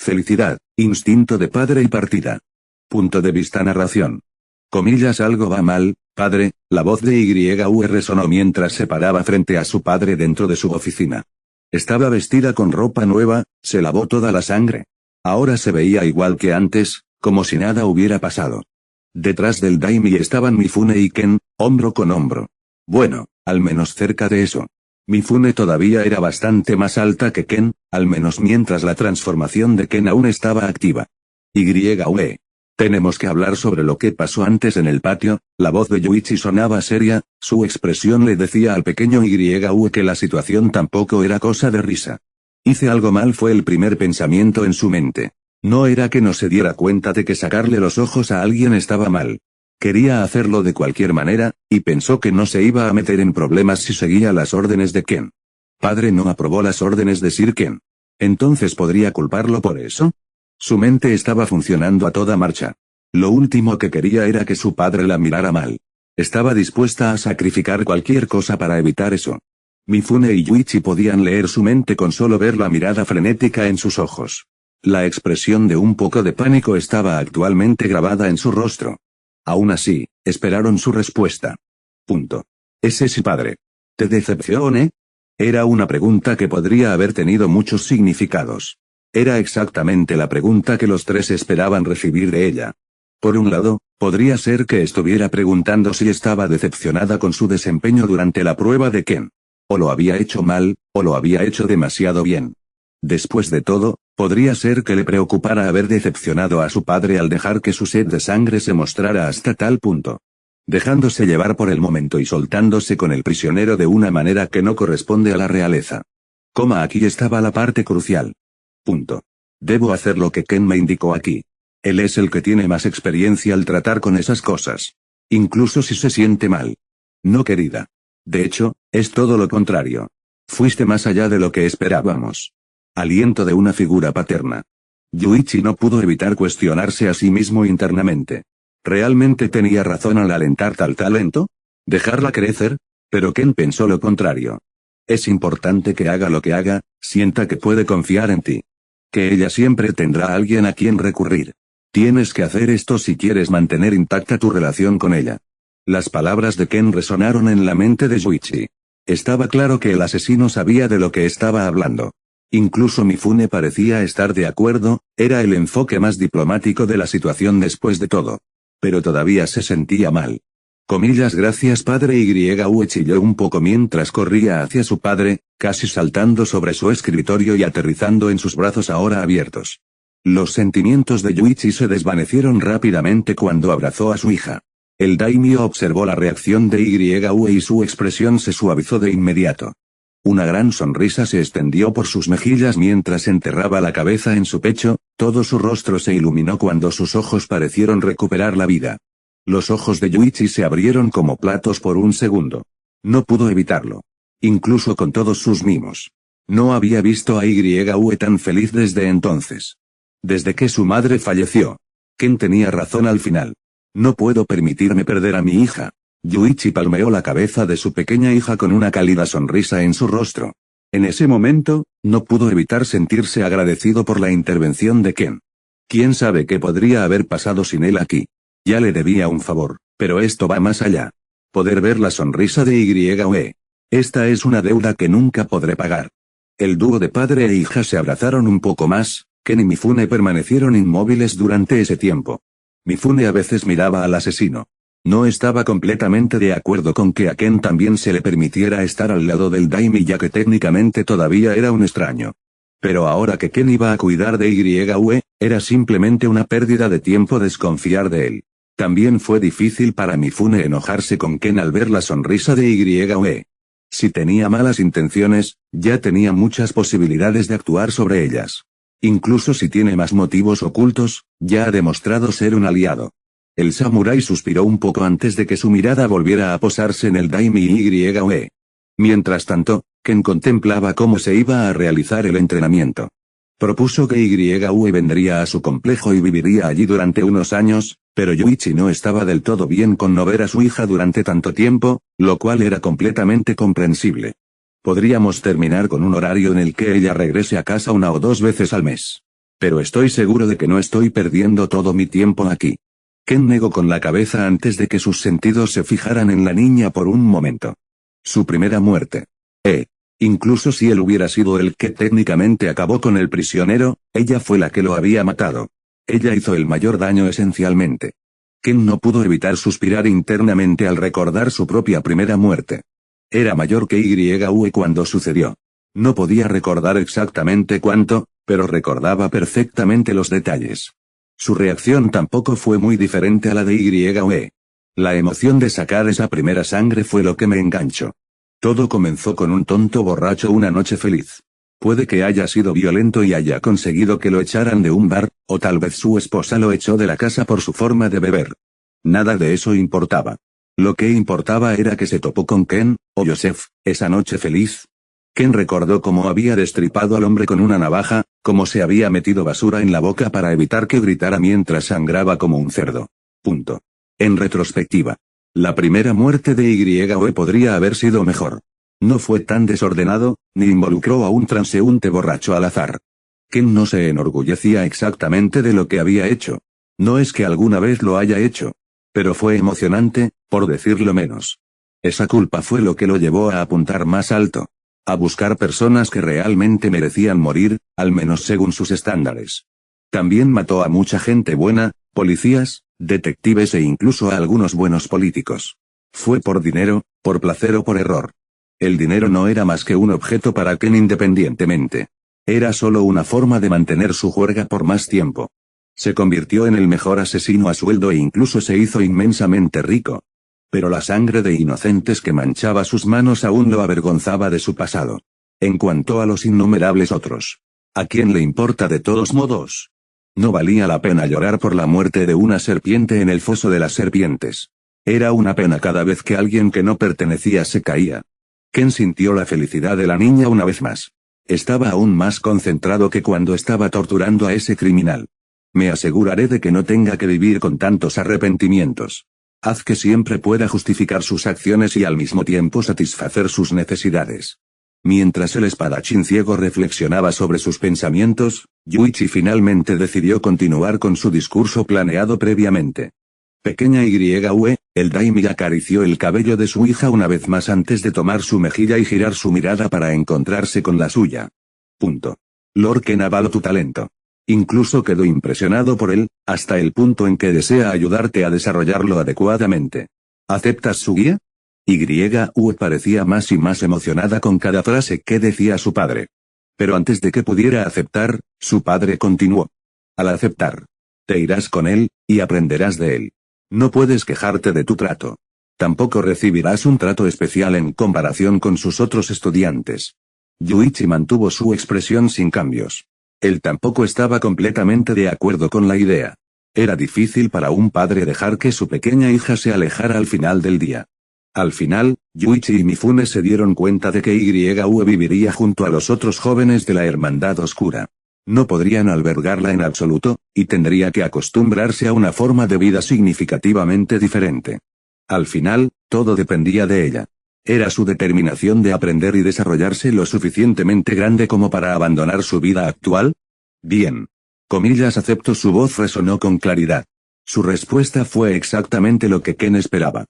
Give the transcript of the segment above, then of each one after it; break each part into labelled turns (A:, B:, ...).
A: felicidad, instinto de padre y partida. Punto de vista narración. Comillas algo va mal, padre, la voz de YV resonó mientras se paraba frente a su padre dentro de su oficina. Estaba vestida con ropa nueva, se lavó toda la sangre. Ahora se veía igual que antes, como si nada hubiera pasado. Detrás del Daimi estaban Mifune y Ken, hombro con hombro. Bueno, al menos cerca de eso. Mifune todavía era bastante más alta que Ken, al menos mientras la transformación de Ken aún estaba activa. YV. Tenemos que hablar sobre lo que pasó antes en el patio. La voz de Yuichi sonaba seria, su expresión le decía al pequeño YV que la situación tampoco era cosa de risa. Hice algo mal fue el primer pensamiento en su mente. No era que no se diera cuenta de que sacarle los ojos a alguien estaba mal. Quería hacerlo de cualquier manera, y pensó que no se iba a meter en problemas si seguía las órdenes de Ken. Padre no aprobó las órdenes de Sir Ken. ¿Entonces podría culparlo por eso? Su mente estaba funcionando a toda marcha. Lo último que quería era que su padre la mirara mal. Estaba dispuesta a sacrificar cualquier cosa para evitar eso. Mifune y Yuichi podían leer su mente con solo ver la mirada frenética en sus ojos. La expresión de un poco de pánico estaba actualmente grabada en su rostro. Aún así, esperaron su respuesta. Punto. ¿Ese sí, padre? ¿Te decepcioné? Era una pregunta que podría haber tenido muchos significados. Era exactamente la pregunta que los tres esperaban recibir de ella. Por un lado, podría ser que estuviera preguntando si estaba decepcionada con su desempeño durante la prueba de Ken. O lo había hecho mal, o lo había hecho demasiado bien. Después de todo, podría ser que le preocupara haber decepcionado a su padre al dejar que su sed de sangre se mostrara hasta tal punto. Dejándose llevar por el momento y soltándose con el prisionero de una manera que no corresponde a la realeza. Aquí estaba la parte crucial. Punto. Debo hacer lo que Ken me indicó aquí. Él es el que tiene más experiencia al tratar con esas cosas. Incluso si se siente mal. No, querida. De hecho, es todo lo contrario. Fuiste más allá de lo que esperábamos. Aliento de una figura paterna. Yuichi no pudo evitar cuestionarse a sí mismo internamente. ¿Realmente tenía razón al alentar tal talento? ¿Dejarla crecer? Pero Ken pensó lo contrario. Es importante que haga lo que haga, sienta que puede confiar en ti. Que ella siempre tendrá a alguien a quien recurrir. Tienes que hacer esto si quieres mantener intacta tu relación con ella. Las palabras de Ken resonaron en la mente de Yuichi. Estaba claro que el asesino sabía de lo que estaba hablando. Incluso Mifune parecía estar de acuerdo, era el enfoque más diplomático de la situación después de todo. Pero todavía se sentía mal. Gracias padre YV chilló un poco mientras corría hacia su padre, casi saltando sobre su escritorio y aterrizando en sus brazos ahora abiertos. Los sentimientos de Yuichi se desvanecieron rápidamente cuando abrazó a su hija. El daimyo observó la reacción de YV y su expresión se suavizó de inmediato. Una gran sonrisa se extendió por sus mejillas mientras enterraba la cabeza en su pecho, todo su rostro se iluminó cuando sus ojos parecieron recuperar la vida. Los ojos de Yuichi se abrieron como platos por un segundo. No pudo evitarlo. Incluso con todos sus mimos. No había visto a YV tan feliz desde entonces. Desde que su madre falleció. Ken tenía razón al final. No puedo permitirme perder a mi hija. Yuichi palmeó la cabeza de su pequeña hija con una cálida sonrisa en su rostro. En ese momento, no pudo evitar sentirse agradecido por la intervención de Ken. ¿Quién sabe qué podría haber pasado sin él aquí? Ya le debía un favor, pero esto va más allá. Poder ver la sonrisa de YV. Esta es una deuda que nunca podré pagar. El dúo de padre e hija se abrazaron un poco más, Ken y Mifune permanecieron inmóviles durante ese tiempo. Mifune a veces miraba al asesino. No estaba completamente de acuerdo con que a Ken también se le permitiera estar al lado del daimi ya que técnicamente todavía era un extraño. Pero ahora que Ken iba a cuidar de YV, era simplemente una pérdida de tiempo desconfiar de él. También fue difícil para Mifune enojarse con Ken al ver la sonrisa de YV. Si tenía malas intenciones, ya tenía muchas posibilidades de actuar sobre ellas. Incluso si tiene más motivos ocultos, ya ha demostrado ser un aliado. El samurái suspiró un poco antes de que su mirada volviera a posarse en el daimi YV. Mientras tanto, Ken contemplaba cómo se iba a realizar el entrenamiento. Propuso que YV vendría a su complejo y viviría allí durante unos años, pero Yuichi no estaba del todo bien con no ver a su hija durante tanto tiempo, lo cual era completamente comprensible. Podríamos terminar con un horario en el que ella regrese a casa 1 o 2 veces al mes. Pero estoy seguro de que no estoy perdiendo todo mi tiempo aquí. Ken negó con la cabeza antes de que sus sentidos se fijaran en la niña por un momento. Su primera muerte. Incluso si él hubiera sido el que técnicamente acabó con el prisionero, ella fue la que lo había matado. Ella hizo el mayor daño esencialmente. Ken no pudo evitar suspirar internamente al recordar su propia primera muerte. Era mayor que YUE cuando sucedió. No podía recordar exactamente cuánto, pero recordaba perfectamente los detalles. Su reacción tampoco fue muy diferente a la de YUE. La emoción de sacar esa primera sangre fue lo que me enganchó. Todo comenzó con un tonto borracho una noche feliz. Puede que haya sido violento y haya conseguido que lo echaran de un bar, o tal vez su esposa lo echó de la casa por su forma de beber. Nada de eso importaba. Lo que importaba era que se topó con Ken, o Joseph, esa noche feliz. Ken recordó cómo había destripado al hombre con una navaja, cómo se había metido basura en la boca para evitar que gritara mientras sangraba como un cerdo. Punto. En retrospectiva, la primera muerte de YUE podría haber sido mejor. No fue tan desordenado, ni involucró a un transeúnte borracho al azar. Ken no se enorgullecía exactamente de lo que había hecho. No es que alguna vez lo haya hecho. Pero fue emocionante, por decirlo menos. Esa culpa fue lo que lo llevó a apuntar más alto. A buscar personas que realmente merecían morir, al menos según sus estándares. También mató a mucha gente buena, policías, detectives e incluso a algunos buenos políticos. Fue por dinero, por placer o por error. El dinero no era más que un objeto para Ken independientemente. Era solo una forma de mantener su juerga por más tiempo. Se convirtió en el mejor asesino a sueldo e incluso se hizo inmensamente rico. Pero la sangre de inocentes que manchaba sus manos aún lo avergonzaba de su pasado. En cuanto a los innumerables otros. ¿A quién le importa de todos modos? No valía la pena llorar por la muerte de una serpiente en el foso de las serpientes. Era una pena cada vez que alguien que no pertenecía se caía. Ken sintió la felicidad de la niña una vez más. Estaba aún más concentrado que cuando estaba torturando a ese criminal. Me aseguraré de que no tenga que vivir con tantos arrepentimientos. Haz que siempre pueda justificar sus acciones y al mismo tiempo satisfacer sus necesidades. Mientras el espadachín ciego reflexionaba sobre sus pensamientos, Yuichi finalmente decidió continuar con su discurso planeado previamente. Pequeña YUE, el daimyo acarició el cabello de su hija una vez más antes de tomar su mejilla y girar su mirada para encontrarse con la suya. Lord Ken avaló tu talento. Incluso quedó impresionado por él, hasta el punto en que desea ayudarte a desarrollarlo adecuadamente. ¿Aceptas su guía? YUE parecía más y más emocionada con cada frase que decía su padre. Pero antes de que pudiera aceptar, su padre continuó. Al aceptar, te irás con él, y aprenderás de él. No puedes quejarte de tu trato. Tampoco recibirás un trato especial en comparación con sus otros estudiantes. Yuichi mantuvo su expresión sin cambios. Él tampoco estaba completamente de acuerdo con la idea. Era difícil para un padre dejar que su pequeña hija se alejara al final del día. Al final, Yuichi y Mifune se dieron cuenta de que YUE viviría junto a los otros jóvenes de la Hermandad Oscura. No podrían albergarla en absoluto, y tendría que acostumbrarse a una forma de vida significativamente diferente. Al final, todo dependía de ella. ¿Era su determinación de aprender y desarrollarse lo suficientemente grande como para abandonar su vida actual? Bien. Acepto. Su voz resonó con claridad. Su respuesta fue exactamente lo que Ken esperaba.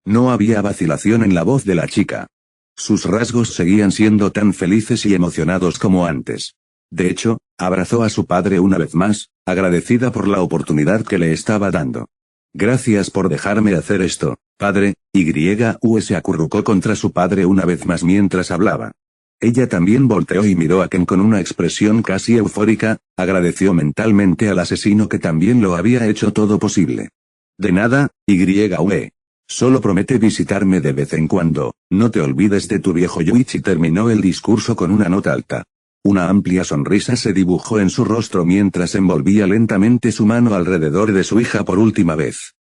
A: No había vacilación en la voz de la chica. Sus rasgos seguían siendo tan felices y emocionados como antes. De hecho, abrazó a su padre una vez más, agradecida por la oportunidad que le estaba dando. Gracias por dejarme hacer esto, padre. YUE se acurrucó contra su padre una vez más mientras hablaba. Ella también volteó y miró a Ken con una expresión casi eufórica, agradeció mentalmente al asesino que también lo había hecho todo posible. De nada, YUE. Solo promete visitarme de vez en cuando, no te olvides de tu viejo. Yuichi terminó el discurso con una nota alta. Una amplia sonrisa se dibujó en su rostro mientras envolvía lentamente su mano alrededor de su hija por última vez.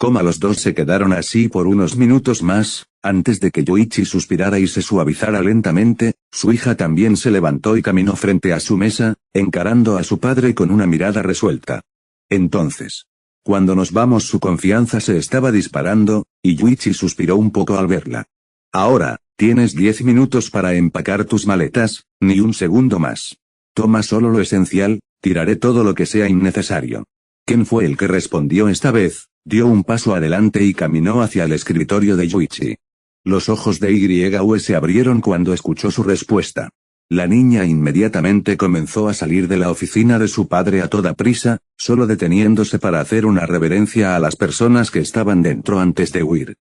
A: Los dos se quedaron así por unos minutos más, antes de que Yuichi suspirara y se suavizara lentamente. Su hija también se levantó y caminó frente a su mesa, encarando a su padre con una mirada resuelta. Entonces, cuando nos vamos, su confianza se estaba disparando, y Yuichi suspiró un poco al verla. Ahora, tienes 10 minutos para empacar tus maletas, ni un segundo más. Toma solo lo esencial, Tiraré todo lo que sea innecesario. Ken fue el que respondió esta vez, dio un paso adelante y caminó hacia el escritorio de Yuichi. Los ojos de YU se abrieron cuando escuchó su respuesta. La niña inmediatamente comenzó a salir de la oficina de su padre a toda prisa, solo deteniéndose para hacer una reverencia a las personas que estaban dentro antes de huir.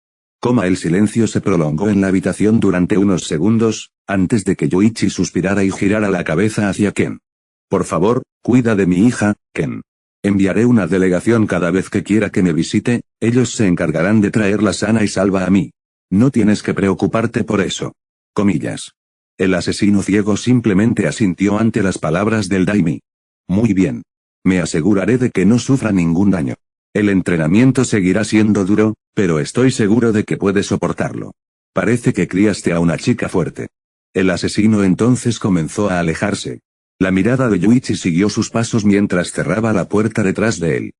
A: El silencio se prolongó en la habitación durante unos segundos, antes de que Yuichi suspirara y girara la cabeza hacia Ken. Por favor, cuida de mi hija, Ken. Enviaré una delegación cada vez que quiera que me visite, ellos se encargarán de traerla sana y salva a mí. No tienes que preocuparte por eso. Comillas. El asesino ciego simplemente asintió ante las palabras del Daimi. Muy bien. Me aseguraré de que no sufra ningún daño. El entrenamiento seguirá siendo duro, pero estoy seguro de que puede soportarlo. Parece que criaste a una chica fuerte. El asesino entonces comenzó a alejarse. La mirada de Yuichi siguió sus pasos mientras cerraba la puerta detrás de él.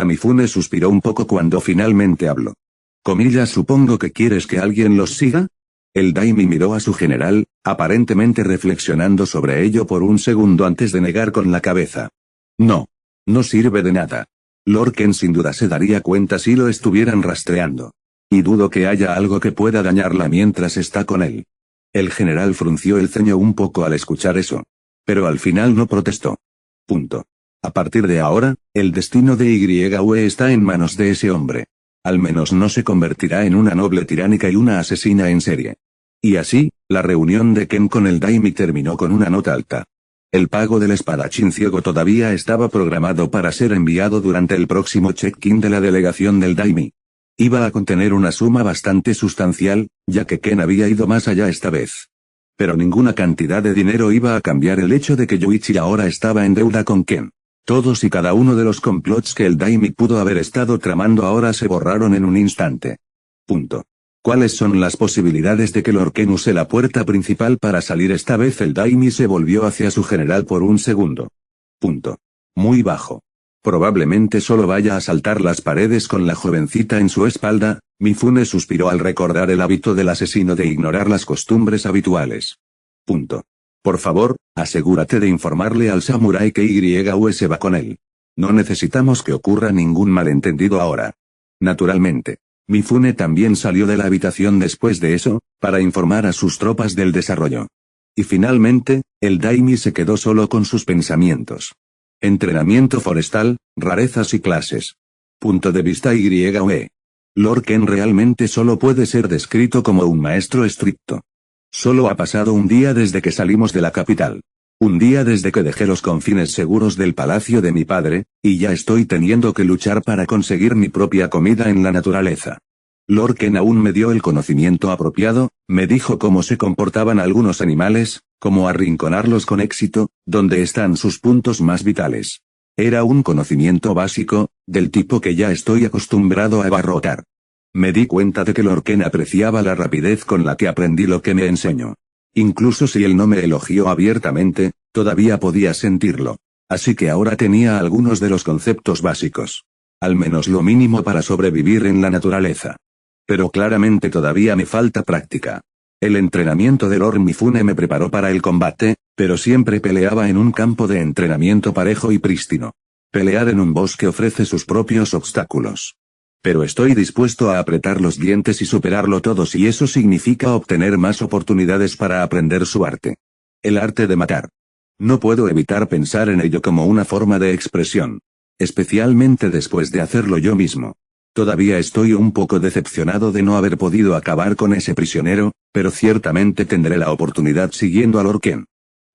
A: Mifune suspiró un poco cuando finalmente habló. Comillas, supongo que quieres que alguien los siga. El Daimi miró a su general, aparentemente reflexionando sobre ello por un segundo antes de negar con la cabeza. No. No sirve de nada. Lord Ken sin duda se daría cuenta si lo estuvieran rastreando. Y dudo que haya algo que pueda dañarla mientras está con él. El general frunció el ceño un poco al escuchar eso. Pero al final no protestó. Punto. A partir de ahora, el destino de YU está en manos de ese hombre. Al menos no se convertirá en una noble tiránica y una asesina en serie. Y así, la reunión de Ken con el Daimi terminó con una nota alta. El pago del espadachín ciego todavía estaba programado para ser enviado durante el próximo check-in de la delegación del Daimi. Iba a contener una suma bastante sustancial, ya que Ken había ido más allá esta vez. Pero ninguna cantidad de dinero iba a cambiar el hecho de que Yuichi ahora estaba en deuda con Ken. Todos y cada uno de los complots que el Daimi pudo haber estado tramando ahora se borraron en un instante. Punto. ¿Cuáles son las posibilidades de que Lord Ken use la puerta principal para salir esta vez? El Daimi se volvió hacia su general por un segundo. Punto. Muy bajo. Probablemente solo vaya a saltar las paredes con la jovencita en su espalda. Mifune suspiró al recordar el hábito del asesino de ignorar las costumbres habituales. Punto. Por favor, asegúrate de informarle al samurái que YU se va con él. No necesitamos que ocurra ningún malentendido ahora. Naturalmente. Mifune también salió de la habitación después de eso, para informar a sus tropas del desarrollo. Y finalmente, el Daimi se quedó solo con sus pensamientos. Entrenamiento forestal, rarezas y clases. Punto de vista YU. Lord Ken realmente solo puede ser descrito como un maestro estricto. Solo ha pasado un día desde que salimos de la capital. Un día desde que dejé los confines seguros del palacio de mi padre, y ya estoy teniendo que luchar para conseguir mi propia comida en la naturaleza. Lord Ken aún me dio el conocimiento apropiado, me dijo cómo se comportaban algunos animales, cómo arrinconarlos con éxito, dónde están sus puntos más vitales. Era un conocimiento básico, del tipo que ya estoy acostumbrado a abarrotar. Me di cuenta de que Lord Ken apreciaba la rapidez con la que aprendí lo que me enseñó. Incluso si él no me elogió abiertamente, todavía podía sentirlo. Así que ahora tenía algunos de los conceptos básicos. Al menos lo mínimo para sobrevivir en la naturaleza. Pero claramente todavía me falta práctica. El entrenamiento de Lord Mifune me preparó para el combate, pero siempre peleaba en un campo de entrenamiento parejo y prístino. Pelear en un bosque ofrece sus propios obstáculos. Pero estoy dispuesto a apretar los dientes y superarlo todo si eso significa obtener más oportunidades para aprender su arte. El arte de matar. No puedo evitar pensar en ello como una forma de expresión. Especialmente después de hacerlo yo mismo. Todavía estoy un poco decepcionado de no haber podido acabar con ese prisionero, pero ciertamente tendré la oportunidad siguiendo a Lord Ken.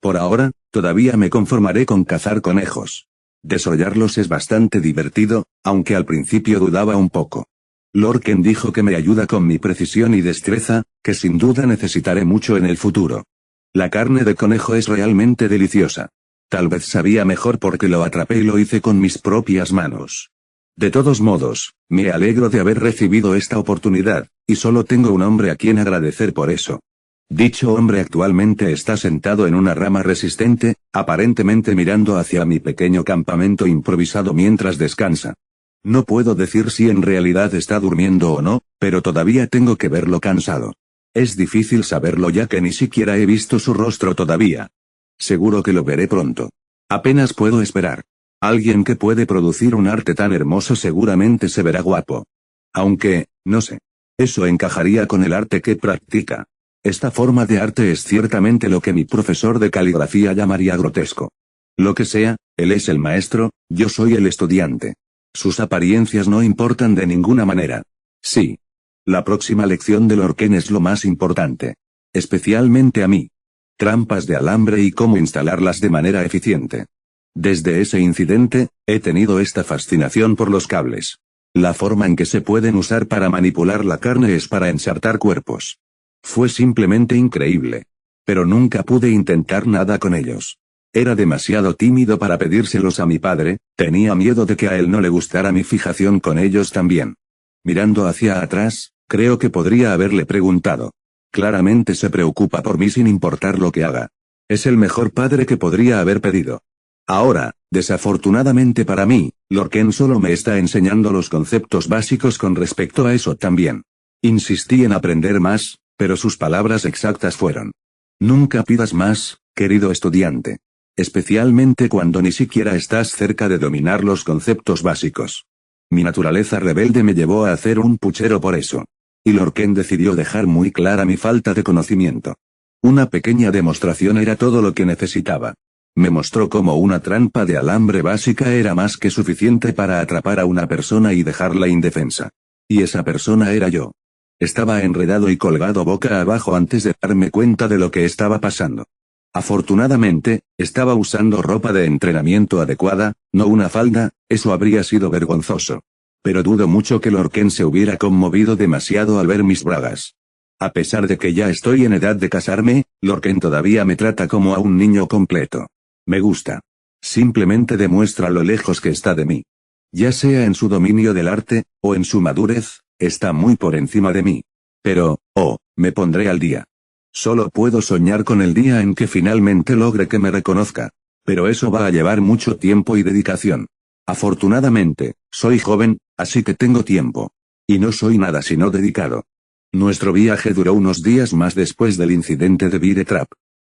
A: Por ahora, todavía me conformaré con cazar conejos. Desollarlos es bastante divertido, aunque al principio dudaba un poco. Lord Ken dijo que me ayuda con mi precisión y destreza, que sin duda necesitaré mucho en el futuro. La carne de conejo es realmente deliciosa. Tal vez sabía mejor porque lo atrapé y lo hice con mis propias manos. De todos modos, me alegro de haber recibido esta oportunidad, y solo tengo un hombre a quien agradecer por eso. Dicho hombre actualmente está sentado en una rama resistente, aparentemente mirando hacia mi pequeño campamento improvisado mientras descansa. No puedo decir si en realidad está durmiendo o no, pero todavía tengo que verlo cansado. Es difícil saberlo ya que ni siquiera he visto su rostro todavía. Seguro que lo veré pronto. Apenas puedo esperar. Alguien que puede producir un arte tan hermoso seguramente se verá guapo. Aunque, no sé. Eso encajaría con el arte que practica. Esta forma de arte es ciertamente lo que mi profesor de caligrafía llamaría grotesco. Lo que sea, él es el maestro, yo soy el estudiante. Sus apariencias no importan de ninguna manera. Sí. La próxima lección de Lorcan es lo más importante. Especialmente a mí. Trampas de alambre y cómo instalarlas de manera eficiente. Desde ese incidente, he tenido esta fascinación por los cables. La forma en que se pueden usar para manipular la carne es para ensartar cuerpos. Fue simplemente increíble. Pero nunca pude intentar nada con ellos. Era demasiado tímido para pedírselos a mi padre, tenía miedo de que a él no le gustara mi fijación con ellos también. Mirando hacia atrás, creo que podría haberle preguntado. Claramente se preocupa por mí sin importar lo que haga. Es el mejor padre que podría haber pedido. Ahora, desafortunadamente para mí, Lorcan solo me está enseñando los conceptos básicos con respecto a eso también. Insistí en aprender más, pero sus palabras exactas fueron: nunca pidas más, querido estudiante. Especialmente cuando ni siquiera estás cerca de dominar los conceptos básicos. Mi naturaleza rebelde me llevó a hacer un puchero por eso. Y Lorcan decidió dejar muy clara mi falta de conocimiento. Una pequeña demostración era todo lo que necesitaba. Me mostró cómo una trampa de alambre básica era más que suficiente para atrapar a una persona y dejarla indefensa. Y esa persona era yo. Estaba enredado y colgado boca abajo antes de darme cuenta de lo que estaba pasando. Afortunadamente, estaba usando ropa de entrenamiento adecuada, no una falda, eso habría sido vergonzoso. Pero dudo mucho que Lorcan se hubiera conmovido demasiado al ver mis bragas. A pesar de que ya estoy en edad de casarme, Lorcan todavía me trata como a un niño completo. Me gusta. Simplemente demuestra lo lejos que está de mí. Ya sea en su dominio del arte, o en su madurez, está muy por encima de mí. Pero, me pondré al día. Solo puedo soñar con el día en que finalmente logre que me reconozca. Pero eso va a llevar mucho tiempo y dedicación. Afortunadamente, soy joven, así que tengo tiempo. Y no soy nada sino dedicado. Nuestro viaje duró unos días más después del incidente de Bear Trap.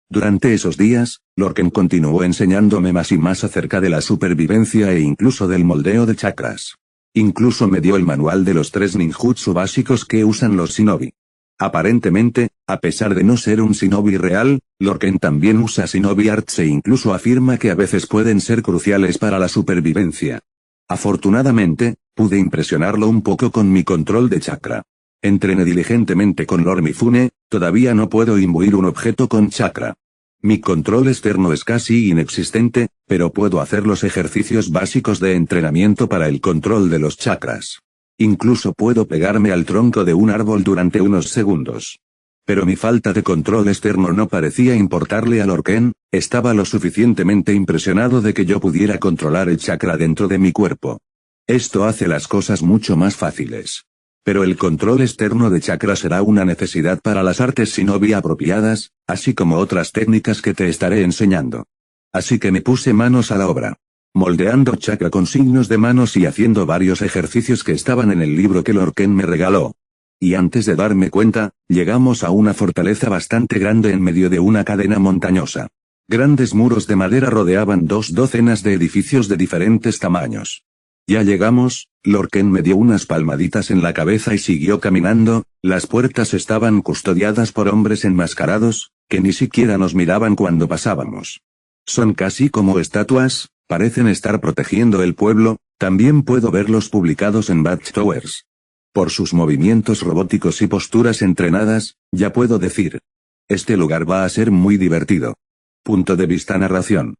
A: Durante esos días, Lorcan continuó enseñándome más y más acerca de la supervivencia e incluso del moldeo de chakras. Incluso me dio el manual de los 3 ninjutsu básicos que usan los shinobi. Aparentemente, a pesar de no ser un shinobi real, Lorcan también usa shinobi arts e incluso afirma que a veces pueden ser cruciales para la supervivencia. Afortunadamente, pude impresionarlo un poco con mi control de chakra. Entrené diligentemente con Lord Mifune, todavía no puedo imbuir un objeto con chakra. Mi control externo es casi inexistente, pero puedo hacer los ejercicios básicos de entrenamiento para el control de los chakras. Incluso puedo pegarme al tronco de un árbol durante unos segundos. Pero mi falta de control externo no parecía importarle a Lorcan, estaba lo suficientemente impresionado de que yo pudiera controlar el chakra dentro de mi cuerpo. Esto hace las cosas mucho más fáciles. Pero el control externo de chakra será una necesidad para las artes shinobi apropiadas, así como otras técnicas que te estaré enseñando. Así que me puse manos a la obra. Moldeando chakra con signos de manos y haciendo varios ejercicios que estaban en el libro que Lorcan me regaló. Y antes de darme cuenta, llegamos a una fortaleza bastante grande en medio de una cadena montañosa. Grandes muros de madera rodeaban 2 docenas de edificios de diferentes tamaños. Ya llegamos, Lorcan me dio unas palmaditas en la cabeza y siguió caminando, las puertas estaban custodiadas por hombres enmascarados, que ni siquiera nos miraban cuando pasábamos. Son casi como estatuas, parecen estar protegiendo el pueblo, también puedo verlos publicados en Watchtowers. Por sus movimientos robóticos y posturas entrenadas, ya puedo decir. Este lugar va a ser muy divertido. Punto de vista narración.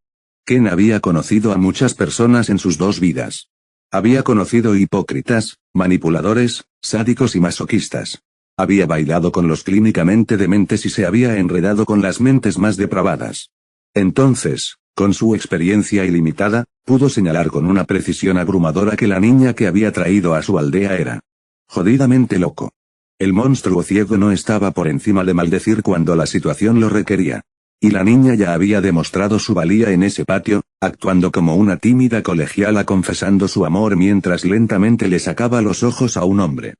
A: Ken había conocido a muchas personas en sus 2 vidas. Había conocido hipócritas, manipuladores, sádicos y masoquistas. Había bailado con los clínicamente dementes y se había enredado con las mentes más depravadas. Entonces, con su experiencia ilimitada, pudo señalar con una precisión abrumadora que la niña que había traído a su aldea era jodidamente loco. El monstruo ciego no estaba por encima de maldecir cuando la situación lo requería. Y la niña ya había demostrado su valía en ese patio, actuando como una tímida colegiala confesando su amor mientras lentamente le sacaba los ojos a un hombre.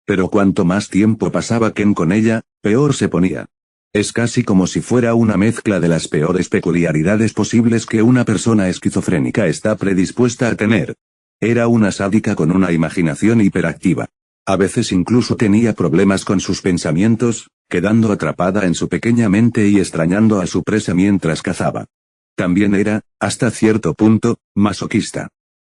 A: Pero cuanto más tiempo pasaba Ken con ella, peor se ponía. Es casi como si fuera una mezcla de las peores peculiaridades posibles que una persona esquizofrénica está predispuesta a tener. Era una sádica con una imaginación hiperactiva. A veces incluso tenía problemas con sus pensamientos, quedando atrapada en su pequeña mente y extrañando a su presa mientras cazaba. También era, hasta cierto punto, masoquista.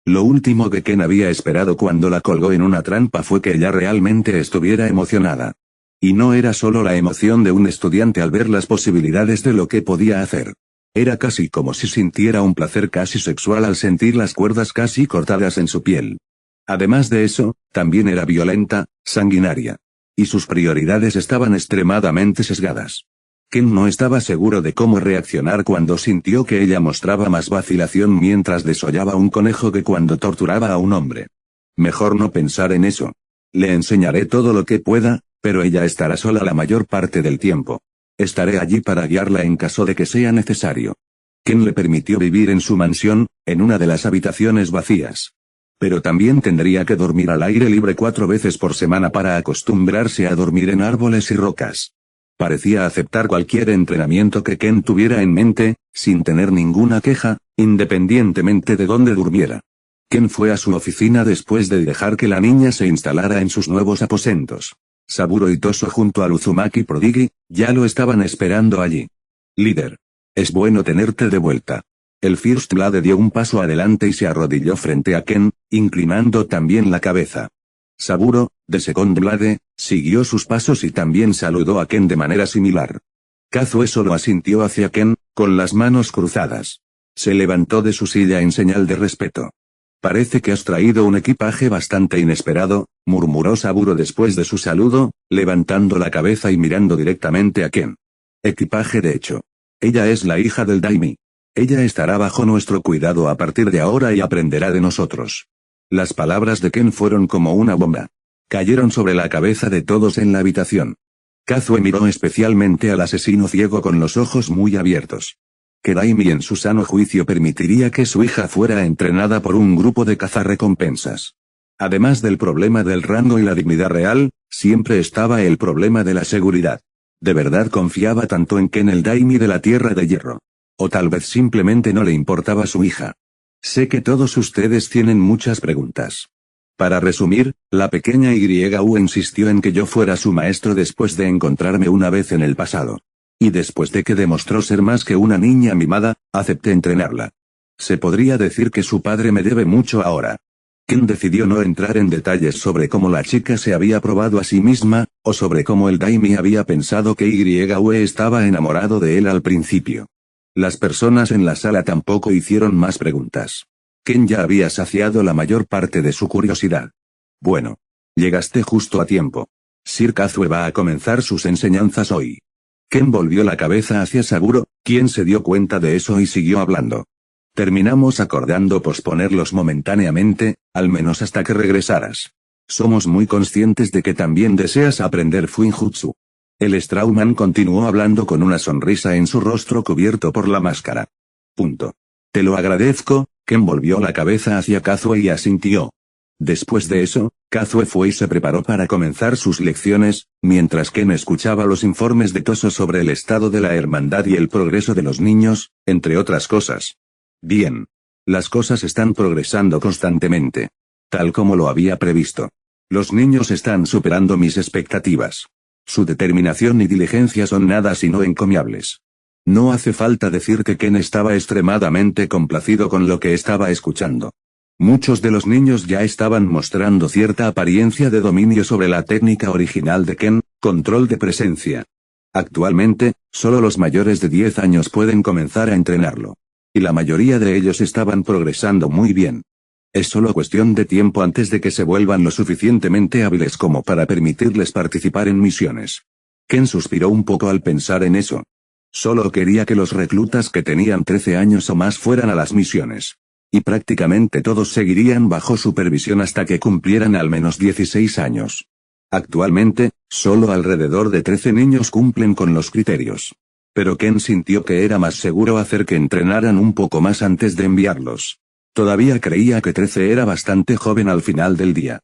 A: Lo último que Ken había esperado cuando la colgó en una trampa fue que ella realmente estuviera emocionada. Y no era solo la emoción de un estudiante al ver las posibilidades de lo que podía hacer. Era casi como si sintiera un placer casi sexual al sentir las cuerdas casi cortadas en su piel. Además de eso, también era violenta, sanguinaria. Y sus prioridades estaban extremadamente sesgadas. Ken no estaba seguro de cómo reaccionar cuando sintió que ella mostraba más vacilación mientras desollaba un conejo que cuando torturaba a un hombre. Mejor no pensar en eso. Le enseñaré todo lo que pueda, pero ella estará sola la mayor parte del tiempo. Estaré allí para guiarla en caso de que sea necesario. Ken le permitió vivir en su mansión, en una de las habitaciones vacías. Pero también tendría que dormir al aire libre 4 veces por semana para acostumbrarse a dormir en árboles y rocas. Parecía aceptar cualquier entrenamiento que Ken tuviera en mente, sin tener ninguna queja, independientemente de dónde durmiera. Ken fue a su oficina después de dejar que la niña se instalara en sus nuevos aposentos. Saburo y Toso junto al Uzumaki Prodigy, ya lo estaban esperando allí. Líder. Es bueno tenerte de vuelta. El First Blood dio un paso adelante y se arrodilló frente a Ken, inclinando también la cabeza. Saburo, de Second Blood, siguió sus pasos y también saludó a Ken de manera similar. Kazue solo asintió hacia Ken, con las manos cruzadas. Se levantó de su silla en señal de respeto. Parece que has traído un equipaje bastante inesperado, murmuró Saburo después de su saludo, levantando la cabeza y mirando directamente a Ken. Equipaje de hecho. Ella es la hija del Daimi. Ella estará bajo nuestro cuidado a partir de ahora y aprenderá de nosotros. Las palabras de Ken fueron como una bomba. Cayeron sobre la cabeza de todos en la habitación. Kazue miró especialmente al asesino ciego con los ojos muy abiertos. Que Daimi en su sano juicio permitiría que su hija fuera entrenada por un grupo de cazarrecompensas. Además del problema del rango y la dignidad real, siempre estaba el problema de la seguridad. ¿De verdad confiaba tanto en Ken el Daimi de la Tierra de Hierro? O tal vez simplemente no le importaba su hija. Sé que todos ustedes tienen muchas preguntas. Para resumir, la pequeña YU insistió en que yo fuera su maestro después de encontrarme una vez en el pasado. Y después de que demostró ser más que una niña mimada, acepté entrenarla. Se podría decir que su padre me debe mucho ahora. Ken decidió no entrar en detalles sobre cómo la chica se había probado a sí misma, o sobre cómo el Daimi había pensado que YU estaba enamorado de él al principio. Las personas en la sala tampoco hicieron más preguntas. Ken ya había saciado la mayor parte de su curiosidad. Bueno. Llegaste justo a tiempo. Sir Kazue va a comenzar sus enseñanzas hoy. Ken volvió la cabeza hacia Saburo, quien se dio cuenta de eso y siguió hablando. Terminamos acordando posponerlos momentáneamente, al menos hasta que regresaras. Somos muy conscientes de que también deseas aprender Fuinjutsu. El Strawman continuó hablando con una sonrisa en su rostro cubierto por la máscara. Punto. Te lo agradezco. Ken volvió la cabeza hacia Kazue y asintió. Después de eso, Kazue fue y se preparó para comenzar sus lecciones, mientras Ken escuchaba los informes de Toso sobre el estado de la hermandad y el progreso de los niños, entre otras cosas. Bien. Las cosas están progresando constantemente. Tal como lo había previsto. Los niños están superando mis expectativas. Su determinación y diligencia son nada sino encomiables. No hace falta decir que Ken estaba extremadamente complacido con lo que estaba escuchando. Muchos de los niños ya estaban mostrando cierta apariencia de dominio sobre la técnica original de Ken, control de presencia. Actualmente, solo los mayores de 10 años pueden comenzar a entrenarlo. Y la mayoría de ellos estaban progresando muy bien. Es solo cuestión de tiempo antes de que se vuelvan lo suficientemente hábiles como para permitirles participar en misiones. Ken suspiró un poco al pensar en eso. Solo quería que los reclutas que tenían 13 años o más fueran a las misiones. Y prácticamente todos seguirían bajo supervisión hasta que cumplieran al menos 16 años. Actualmente, solo alrededor de 13 niños cumplen con los criterios. Pero Ken sintió que era más seguro hacer que entrenaran un poco más antes de enviarlos. Todavía creía que 13 era bastante joven al final del día.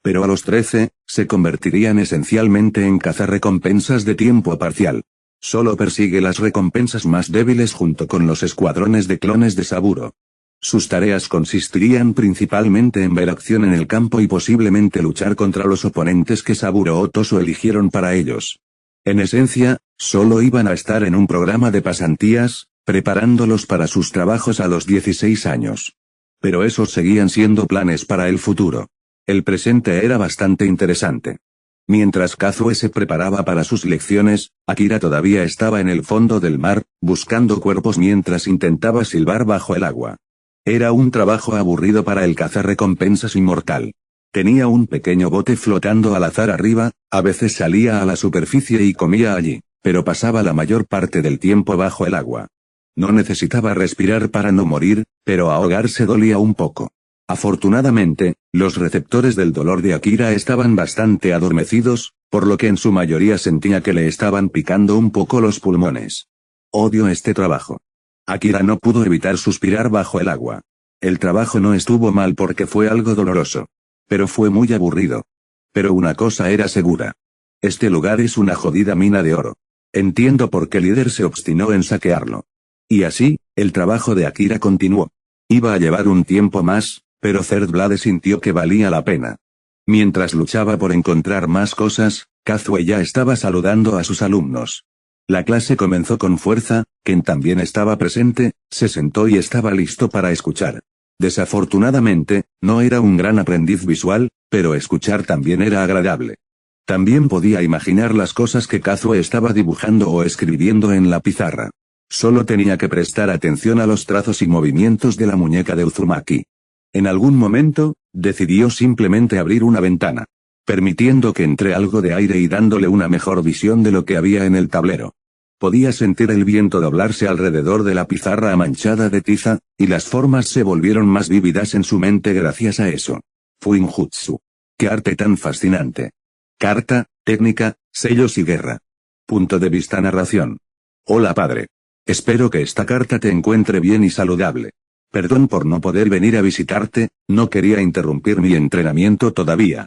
A: Pero a los 13, se convertirían esencialmente en cazarrecompensas de tiempo parcial. Solo persigue las recompensas más débiles junto con los escuadrones de clones de Saburo. Sus tareas consistirían principalmente en ver acción en el campo y posiblemente luchar contra los oponentes que Saburo o Tosu eligieron para ellos. En esencia, solo iban a estar en un programa de pasantías, preparándolos para sus trabajos a los 16 años. Pero esos seguían siendo planes para el futuro. El presente era bastante interesante. Mientras Kazue se preparaba para sus lecciones, Akira todavía estaba en el fondo del mar, buscando cuerpos mientras intentaba silbar bajo el agua. Era un trabajo aburrido para el cazarrecompensas inmortal. Tenía un pequeño bote flotando al azar arriba, a veces salía a la superficie y comía allí, pero pasaba la mayor parte del tiempo bajo el agua. No necesitaba respirar para no morir, pero ahogarse dolía un poco. Afortunadamente, los receptores del dolor de Akira estaban bastante adormecidos, por lo que en su mayoría sentía que le estaban picando un poco los pulmones. Odio este trabajo. Akira no pudo evitar suspirar bajo el agua. El trabajo no estuvo mal porque fue algo doloroso. Pero fue muy aburrido. Pero una cosa era segura. Este lugar es una jodida mina de oro. Entiendo por qué el líder se obstinó en saquearlo. Y así, el trabajo de Akira continuó. Iba a llevar un tiempo más, pero Third sintió que valía la pena. Mientras luchaba por encontrar más cosas, Kazue ya estaba saludando a sus alumnos. La clase comenzó con fuerza, Ken también estaba presente, se sentó y estaba listo para escuchar. Desafortunadamente, no era un gran aprendiz visual, pero escuchar también era agradable. También podía imaginar las cosas que Kazue estaba dibujando o escribiendo en la pizarra. Solo tenía que prestar atención a los trazos y movimientos de la muñeca de Uzumaki. En algún momento, decidió simplemente abrir una ventana, permitiendo que entre algo de aire y dándole una mejor visión de lo que había en el tablero. Podía sentir el viento doblarse alrededor de la pizarra manchada de tiza, y las formas se volvieron más vívidas en su mente gracias a eso. Fuinjutsu. ¡Qué arte tan fascinante! Carta, técnica, sellos y guerra. Punto de vista narración. Hola padre. Espero que esta carta te encuentre bien y saludable. Perdón por no poder venir a visitarte, no quería interrumpir mi entrenamiento todavía.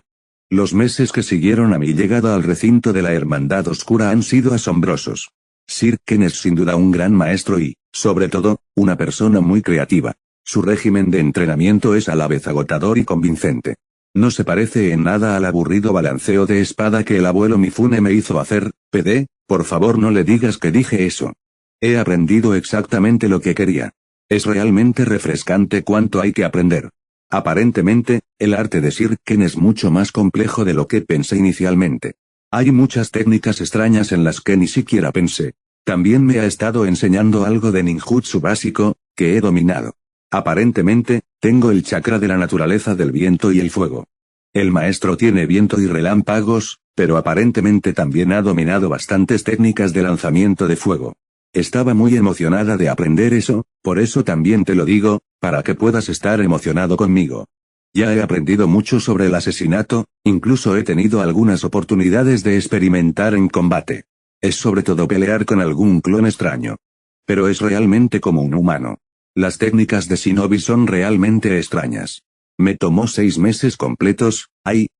A: Los meses que siguieron a mi llegada al recinto de la Hermandad Oscura han sido asombrosos. Sir Ken es sin duda un gran maestro y, sobre todo, una persona muy creativa. Su régimen de entrenamiento es a la vez agotador y convincente. No se parece en nada al aburrido balanceo de espada que el abuelo Mifune me hizo hacer. PD, por favor no le digas que dije eso. He aprendido exactamente lo que quería. Es realmente refrescante cuánto hay que aprender. Aparentemente, el arte de Sir Ken es mucho más complejo de lo que pensé inicialmente. Hay muchas técnicas extrañas en las que ni siquiera pensé. También me ha estado enseñando algo de ninjutsu básico, que he dominado. Aparentemente, tengo el chakra de la naturaleza del viento y el fuego. El maestro tiene viento y relámpagos, pero aparentemente también ha dominado bastantes técnicas de lanzamiento de fuego. Estaba muy emocionada de aprender eso, por eso también te lo digo, para que puedas estar emocionado conmigo. Ya he aprendido mucho sobre el asesinato, incluso he tenido algunas oportunidades de experimentar en combate. Es sobre todo pelear con algún clon extraño. Pero es realmente como un humano. Las técnicas de Shinobi son realmente extrañas. Me tomó 6 meses completos,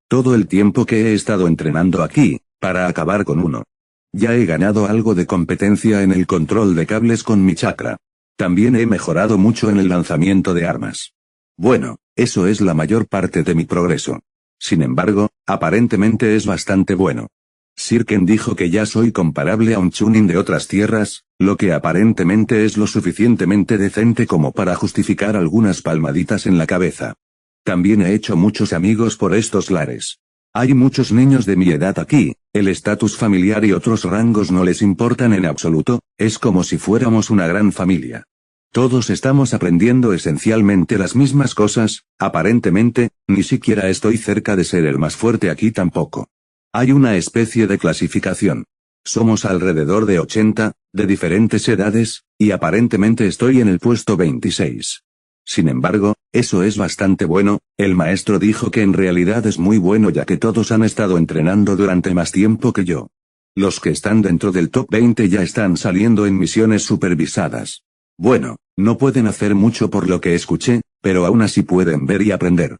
A: todo el tiempo que he estado entrenando aquí, para acabar con uno. Ya he ganado algo de competencia en el control de cables con mi chakra. También he mejorado mucho en el lanzamiento de armas. Bueno, eso es la mayor parte de mi progreso. Sin embargo, aparentemente es bastante bueno. Sir Ken dijo que ya soy comparable a un chunin de otras tierras, lo que aparentemente es lo suficientemente decente como para justificar algunas palmaditas en la cabeza. También he hecho muchos amigos por estos lares. Hay muchos niños de mi edad aquí, el estatus familiar y otros rangos no les importan en absoluto, es como si fuéramos una gran familia. Todos estamos aprendiendo esencialmente las mismas cosas, aparentemente, ni siquiera estoy cerca de ser el más fuerte aquí tampoco. Hay una especie de clasificación. Somos alrededor de 80, de diferentes edades, y aparentemente estoy en el puesto 26. Sin embargo, eso es bastante bueno, el maestro dijo que en realidad es muy bueno ya que todos han estado entrenando durante más tiempo que yo. Los que están dentro del top 20 ya están saliendo en misiones supervisadas. Bueno, no pueden hacer mucho por lo que escuché, pero aún así pueden ver y aprender.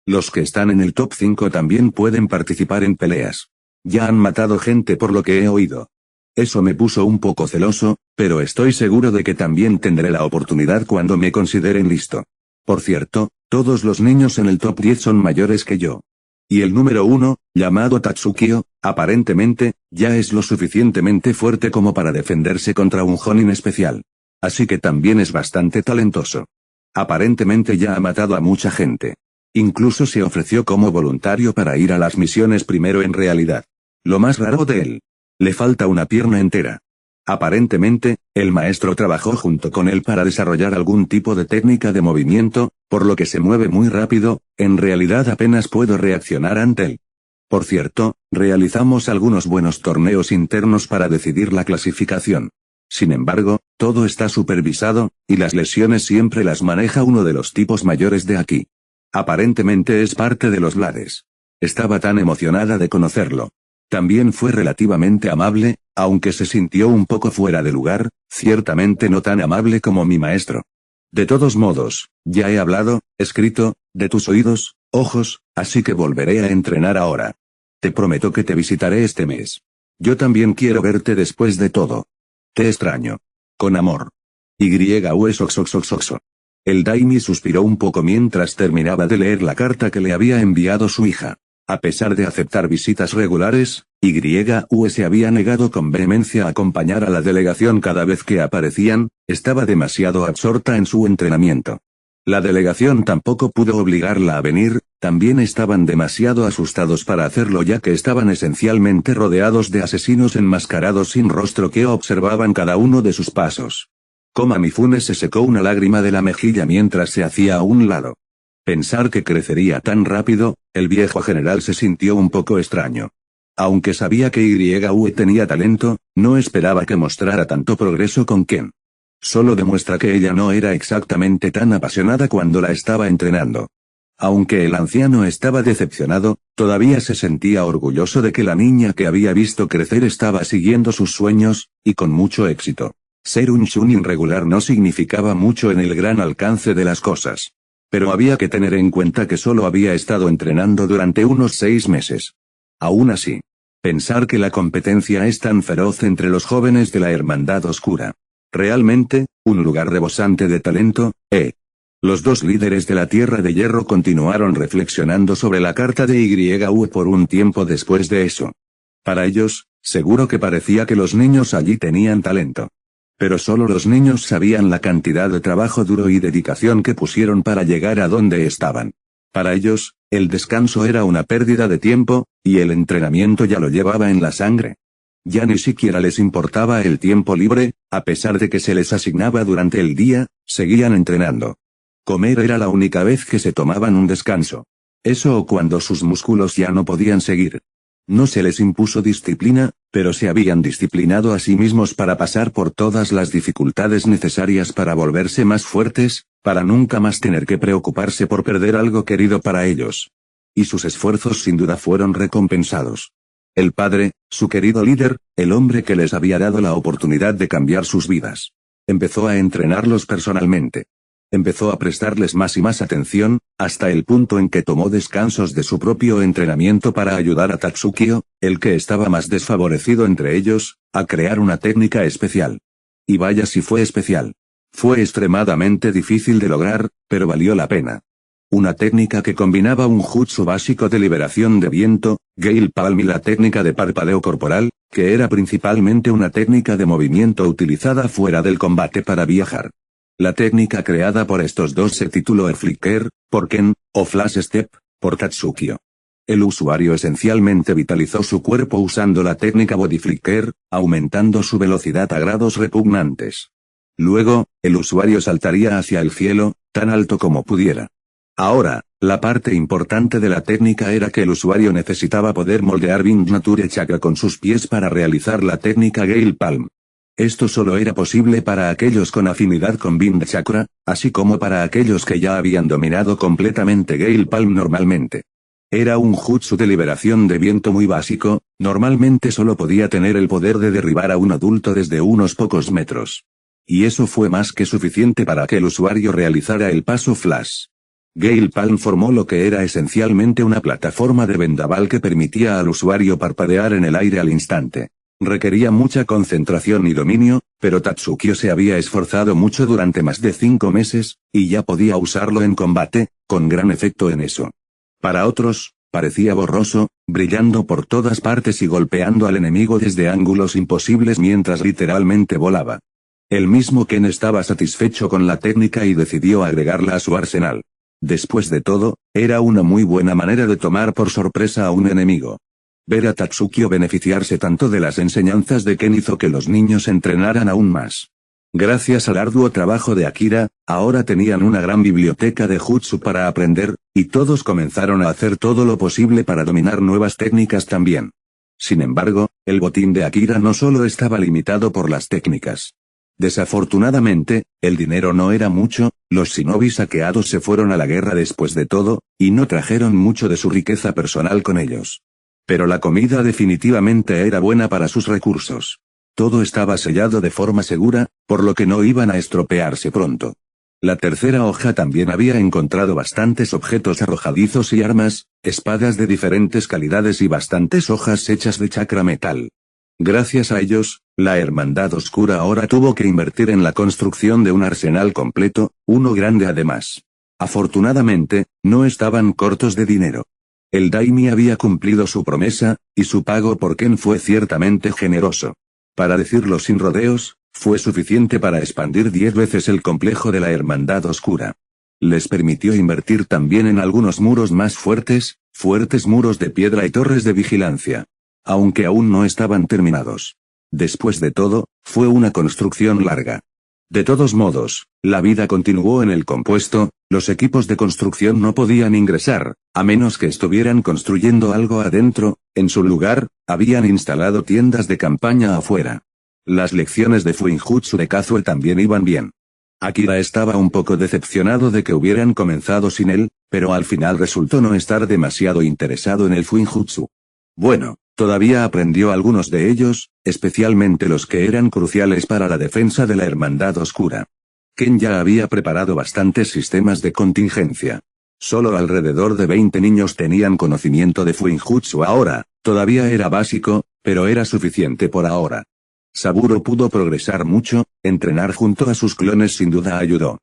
A: Los que están en el top 5 también pueden participar en peleas. Ya han matado gente por lo que he oído. Eso me puso un poco celoso, pero estoy seguro de que también tendré la oportunidad cuando me consideren listo. Por cierto, todos los niños en el top 10 son mayores que yo. Y el número 1, llamado Tatsukio, aparentemente, ya es lo suficientemente fuerte como para defenderse contra un Jonin especial. Así que también es bastante talentoso. Aparentemente ya ha matado a mucha gente. Incluso se ofreció como voluntario para ir a las misiones primero en realidad. Lo más raro de él. Le falta una pierna entera. Aparentemente, el maestro trabajó junto con él para desarrollar algún tipo de técnica de movimiento, por lo que se mueve muy rápido, en realidad apenas puedo reaccionar ante él. Por cierto, realizamos algunos buenos torneos internos para decidir la clasificación. Sin embargo, todo está supervisado, y las lesiones siempre las maneja uno de los tipos mayores de aquí. Aparentemente es parte de los Blades. Estaba tan emocionada de conocerlo. También fue relativamente amable, aunque se sintió un poco fuera de lugar, ciertamente no tan amable como mi maestro. De todos modos, ya he hablado, escrito, de tus oídos, ojos, así que volveré a entrenar ahora. Te prometo que te visitaré este mes. Yo también quiero verte después de todo. Te extraño. Con amor. YUSOXOXOXOXO. El Daimi suspiró un poco mientras terminaba de leer la carta que le había enviado su hija. A pesar de aceptar visitas regulares, YU se había negado con vehemencia a acompañar a la delegación cada vez que aparecían, estaba demasiado absorta en su entrenamiento. La delegación tampoco pudo obligarla a venir, también estaban demasiado asustados para hacerlo ya que estaban esencialmente rodeados de asesinos enmascarados sin rostro que observaban cada uno de sus pasos. Koma Mifune se secó una lágrima de la mejilla mientras se hacía a un lado. Pensar que crecería tan rápido, el viejo general se sintió un poco extraño. Aunque sabía que YU tenía talento, no esperaba que mostrara tanto progreso con Ken. Solo demuestra que ella no era exactamente tan apasionada cuando la estaba entrenando. Aunque el anciano estaba decepcionado, todavía se sentía orgulloso de que la niña que había visto crecer estaba siguiendo sus sueños, y con mucho éxito. Ser un Chunin regular no significaba mucho en el gran alcance de las cosas. Pero había que tener en cuenta que solo había estado entrenando durante unos 6 meses. Aún así, pensar que la competencia es tan feroz entre los jóvenes de la Hermandad Oscura. Realmente, un lugar rebosante de talento, Los dos líderes de la Tierra de Hierro continuaron reflexionando sobre la carta de YU por un tiempo después de eso. Para ellos, seguro que parecía que los niños allí tenían talento. Pero solo los niños sabían la cantidad de trabajo duro y dedicación que pusieron para llegar a donde estaban. Para ellos, el descanso era una pérdida de tiempo, y el entrenamiento ya lo llevaba en la sangre. Ya ni siquiera les importaba el tiempo libre, a pesar de que se les asignaba durante el día, seguían entrenando. Comer era la única vez que se tomaban un descanso. Eso o cuando sus músculos ya no podían seguir. No se les impuso disciplina, pero se habían disciplinado a sí mismos para pasar por todas las dificultades necesarias para volverse más fuertes, para nunca más tener que preocuparse por perder algo querido para ellos. Y sus esfuerzos sin duda fueron recompensados. El padre, su querido líder, el hombre que les había dado la oportunidad de cambiar sus vidas. Empezó a entrenarlos personalmente. Empezó a prestarles más y más atención, hasta el punto en que tomó descansos de su propio entrenamiento para ayudar a Tatsukio, el que estaba más desfavorecido entre ellos, a crear una técnica especial. Y vaya si fue especial. Fue extremadamente difícil de lograr, pero valió la pena. Una técnica que combinaba un jutsu básico de liberación de viento, Gale Palm y la técnica de parpadeo corporal, que era principalmente una técnica de movimiento utilizada fuera del combate para viajar. La técnica creada por estos dos se tituló Air Flicker, por Ken, o Flash Step, por Tatsukio. El usuario esencialmente vitalizó su cuerpo usando la técnica Body Flicker, aumentando su velocidad a grados repugnantes. Luego, el usuario saltaría hacia el cielo, tan alto como pudiera. Ahora, la parte importante de la técnica era que el usuario necesitaba poder moldear Wind Nature Chakra con sus pies para realizar la técnica Gale Palm. Esto solo era posible para aquellos con afinidad con Wind Chakra, así como para aquellos que ya habían dominado completamente Gale Palm normalmente. Era un jutsu de liberación de viento muy básico, normalmente solo podía tener el poder de derribar a un adulto desde unos pocos metros. Y eso fue más que suficiente para que el usuario realizara el paso Flash. Gale Palm formó lo que era esencialmente una plataforma de vendaval que permitía al usuario parpadear en el aire al instante. Requería mucha concentración y dominio, pero Tatsukio se había esforzado mucho durante más de 5 meses, y ya podía usarlo en combate, con gran efecto en eso. Para otros, parecía borroso, brillando por todas partes y golpeando al enemigo desde ángulos imposibles mientras literalmente volaba. El mismo Ken estaba satisfecho con la técnica y decidió agregarla a su arsenal. Después de todo, era una muy buena manera de tomar por sorpresa a un enemigo. Ver a Tatsukio beneficiarse tanto de las enseñanzas de Ken hizo que los niños entrenaran aún más. Gracias al arduo trabajo de Akira, ahora tenían una gran biblioteca de jutsu para aprender, y todos comenzaron a hacer todo lo posible para dominar nuevas técnicas también. Sin embargo, el botín de Akira no solo estaba limitado por las técnicas. Desafortunadamente, el dinero no era mucho, los shinobi saqueados se fueron a la guerra después de todo, y no trajeron mucho de su riqueza personal con ellos. Pero la comida definitivamente era buena para sus recursos. Todo estaba sellado de forma segura, por lo que no iban a estropearse pronto. La tercera hoja también había encontrado bastantes objetos arrojadizos y armas, espadas de diferentes calidades y bastantes hojas hechas de chakra metal. Gracias a ellos, la Hermandad Oscura ahora tuvo que invertir en la construcción de un arsenal completo, uno grande además. Afortunadamente, no estaban cortos de dinero. El Daimi había cumplido su promesa, y su pago por Ken fue ciertamente generoso. Para decirlo sin rodeos, fue suficiente para expandir 10 veces el complejo de la Hermandad Oscura. Les permitió invertir también en algunos muros más fuertes muros de piedra y torres de vigilancia. Aunque aún no estaban terminados. Después de todo, fue una construcción larga. De todos modos, la vida continuó en el compuesto, los equipos de construcción no podían ingresar, a menos que estuvieran construyendo algo adentro, en su lugar, habían instalado tiendas de campaña afuera. Las lecciones de Fuinjutsu de Kazue también iban bien. Akira estaba un poco decepcionado de que hubieran comenzado sin él, pero al final resultó no estar demasiado interesado en el Fuinjutsu. Bueno, todavía aprendió algunos de ellos, especialmente los que eran cruciales para la defensa de la Hermandad Oscura. Ken ya había preparado bastantes sistemas de contingencia. Solo alrededor de 20 niños tenían conocimiento de Fuinjutsu ahora, todavía era básico, pero era suficiente por ahora. Saburo pudo progresar mucho, entrenar junto a sus clones sin duda ayudó.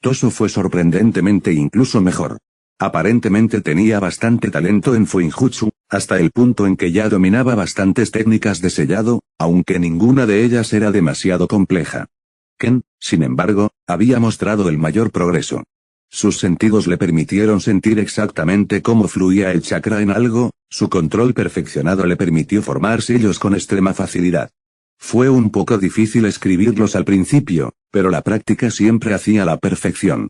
A: Toso fue sorprendentemente incluso mejor. Aparentemente tenía bastante talento en Fuinjutsu, hasta el punto en que ya dominaba bastantes técnicas de sellado, aunque ninguna de ellas era demasiado compleja. Ken, sin embargo, había mostrado el mayor progreso. Sus sentidos le permitieron sentir exactamente cómo fluía el chakra en algo, su control perfeccionado le permitió formar sellos con extrema facilidad. Fue un poco difícil escribirlos al principio, pero la práctica siempre hacía la perfección.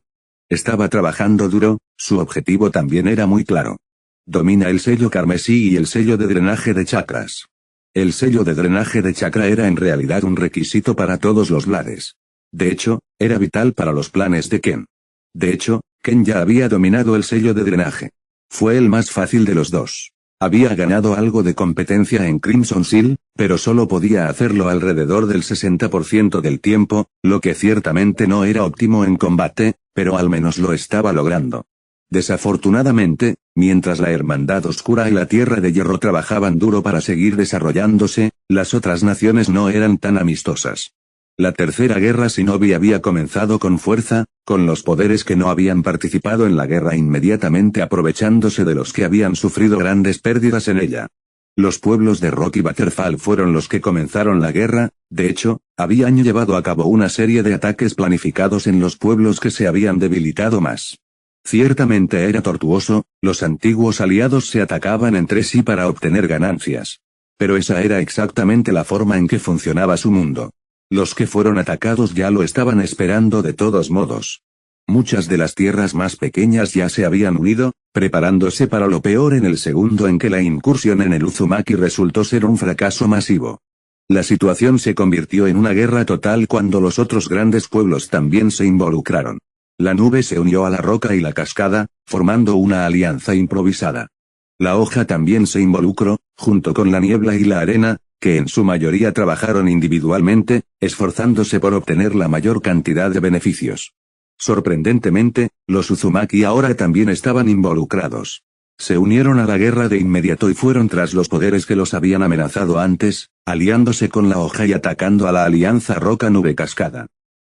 A: Estaba trabajando duro, su objetivo también era muy claro. Domina el sello carmesí y el sello de drenaje de chakras. El sello de drenaje de chakra era en realidad un requisito para todos los lares. De hecho, era vital para los planes de Ken. De hecho, Ken ya había dominado el sello de drenaje. Fue el más fácil de los dos. Había ganado algo de competencia en Crimson Seal, pero solo podía hacerlo alrededor del 60% del tiempo, lo que ciertamente no era óptimo en combate, pero al menos lo estaba logrando. Desafortunadamente, mientras la Hermandad Oscura y la Tierra de Hierro trabajaban duro para seguir desarrollándose, las otras naciones no eran tan amistosas. La Tercera Guerra Shinobi había comenzado con fuerza, con los poderes que no habían participado en la guerra inmediatamente aprovechándose de los que habían sufrido grandes pérdidas en ella. Los pueblos de Rock y Butterfall fueron los que comenzaron la guerra, de hecho, habían llevado a cabo una serie de ataques planificados en los pueblos que se habían debilitado más. Ciertamente era tortuoso, los antiguos aliados se atacaban entre sí para obtener ganancias. Pero esa era exactamente la forma en que funcionaba su mundo. Los que fueron atacados ya lo estaban esperando de todos modos. Muchas de las tierras más pequeñas ya se habían unido, preparándose para lo peor en el segundo en que la incursión en el Uzumaki resultó ser un fracaso masivo. La situación se convirtió en una guerra total cuando los otros grandes pueblos también se involucraron. La nube se unió a la roca y la cascada, formando una alianza improvisada. La hoja también se involucró, junto con la niebla y la arena, que en su mayoría trabajaron individualmente, esforzándose por obtener la mayor cantidad de beneficios. Sorprendentemente, los Uzumaki ahora también estaban involucrados. Se unieron a la guerra de inmediato y fueron tras los poderes que los habían amenazado antes, aliándose con la hoja y atacando a la alianza Roca Nube Cascada.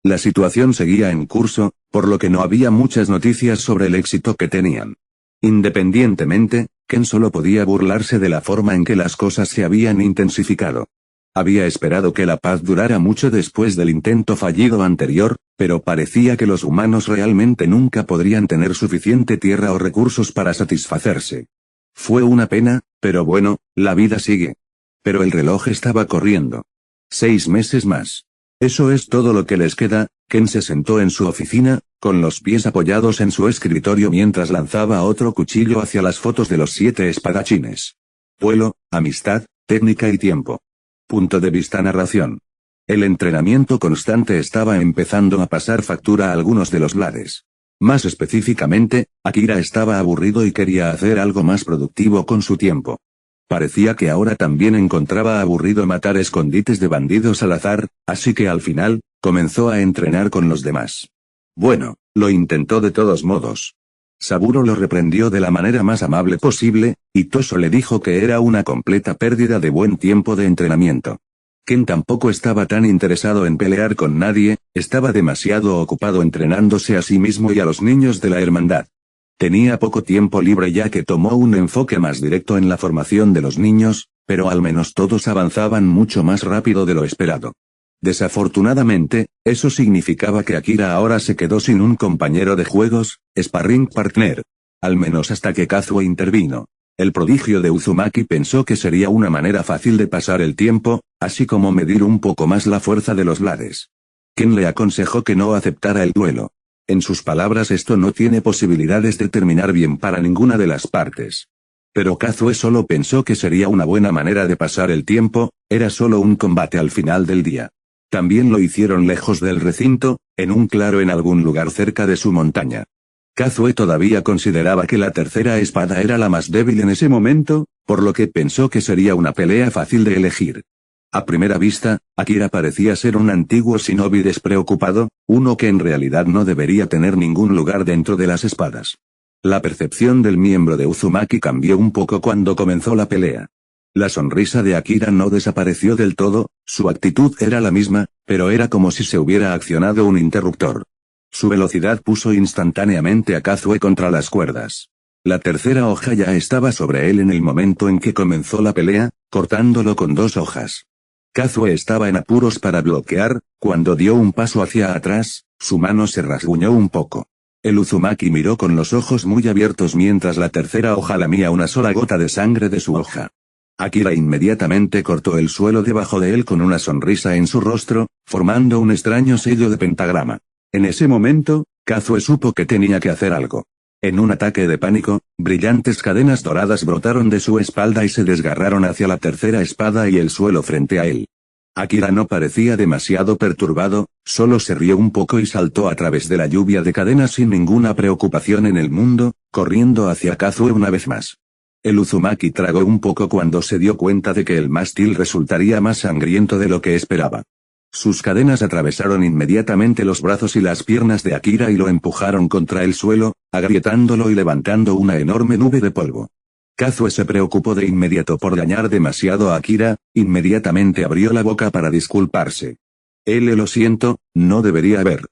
A: La situación seguía en curso, por lo que no había muchas noticias sobre el éxito que tenían. Independientemente, Ken solo podía burlarse de la forma en que las cosas se habían intensificado. Había esperado que la paz durara mucho después del intento fallido anterior, pero parecía que los humanos realmente nunca podrían tener suficiente tierra o recursos para satisfacerse. Fue una pena, pero bueno, la vida sigue. Pero el reloj estaba corriendo. 6 meses más. Eso es todo lo que les queda. Ken se sentó en su oficina, con los pies apoyados en su escritorio mientras lanzaba otro cuchillo hacia las fotos de los 7 espadachines. Duelo, amistad, técnica y tiempo. Punto de vista narración. El entrenamiento constante estaba empezando a pasar factura a algunos de los lares. Más específicamente, Akira estaba aburrido y quería hacer algo más productivo con su tiempo. Parecía que ahora también encontraba aburrido matar escondites de bandidos al azar, así que al final, comenzó a entrenar con los demás. Bueno, lo intentó de todos modos. Saburo lo reprendió de la manera más amable posible, y Toso le dijo que era una completa pérdida de buen tiempo de entrenamiento. Ken tampoco estaba tan interesado en pelear con nadie, estaba demasiado ocupado entrenándose a sí mismo y a los niños de la hermandad. Tenía poco tiempo libre ya que tomó un enfoque más directo en la formación de los niños, pero al menos todos avanzaban mucho más rápido de lo esperado. Desafortunadamente, eso significaba que Akira ahora se quedó sin un compañero de juegos, sparring partner. Al menos hasta que Kazuo intervino. El prodigio de Uzumaki pensó que sería una manera fácil de pasar el tiempo, así como medir un poco más la fuerza de los lares. Ken le aconsejó que no aceptara el duelo. En sus palabras, esto no tiene posibilidades de terminar bien para ninguna de las partes. Pero Kazuo solo pensó que sería una buena manera de pasar el tiempo, era solo un combate al final del día. También lo hicieron lejos del recinto, en un claro en algún lugar cerca de su montaña. Kazuo todavía consideraba que la tercera espada era la más débil en ese momento, por lo que pensó que sería una pelea fácil de elegir. A primera vista, Akira parecía ser un antiguo shinobi despreocupado, uno que en realidad no debería tener ningún lugar dentro de las espadas. La percepción del miembro de Uzumaki cambió un poco cuando comenzó la pelea. La sonrisa de Akira no desapareció del todo, su actitud era la misma, pero era como si se hubiera accionado un interruptor. Su velocidad puso instantáneamente a Kazuo contra las cuerdas. La tercera hoja ya estaba sobre él en el momento en que comenzó la pelea, cortándolo con 2 hojas. Kazuo estaba en apuros para bloquear, cuando dio un paso hacia atrás, su mano se rasguñó un poco. El Uzumaki miró con los ojos muy abiertos mientras la tercera hoja lamía una sola gota de sangre de su hoja. Akira inmediatamente cortó el suelo debajo de él con una sonrisa en su rostro, formando un extraño sello de pentagrama. En ese momento, Kazuo supo que tenía que hacer algo. En un ataque de pánico, brillantes cadenas doradas brotaron de su espalda y se desgarraron hacia la tercera espada y el suelo frente a él. Akira no parecía demasiado perturbado, solo se rió un poco y saltó a través de la lluvia de cadenas sin ninguna preocupación en el mundo, corriendo hacia Kazuo una vez más. El Uzumaki tragó un poco cuando se dio cuenta de que el mástil resultaría más sangriento de lo que esperaba. Sus cadenas atravesaron inmediatamente los brazos y las piernas de Akira y lo empujaron contra el suelo, agrietándolo y levantando una enorme nube de polvo. Kazuo se preocupó de inmediato por dañar demasiado a Akira, inmediatamente abrió la boca para disculparse. Lo siento, no debería haber.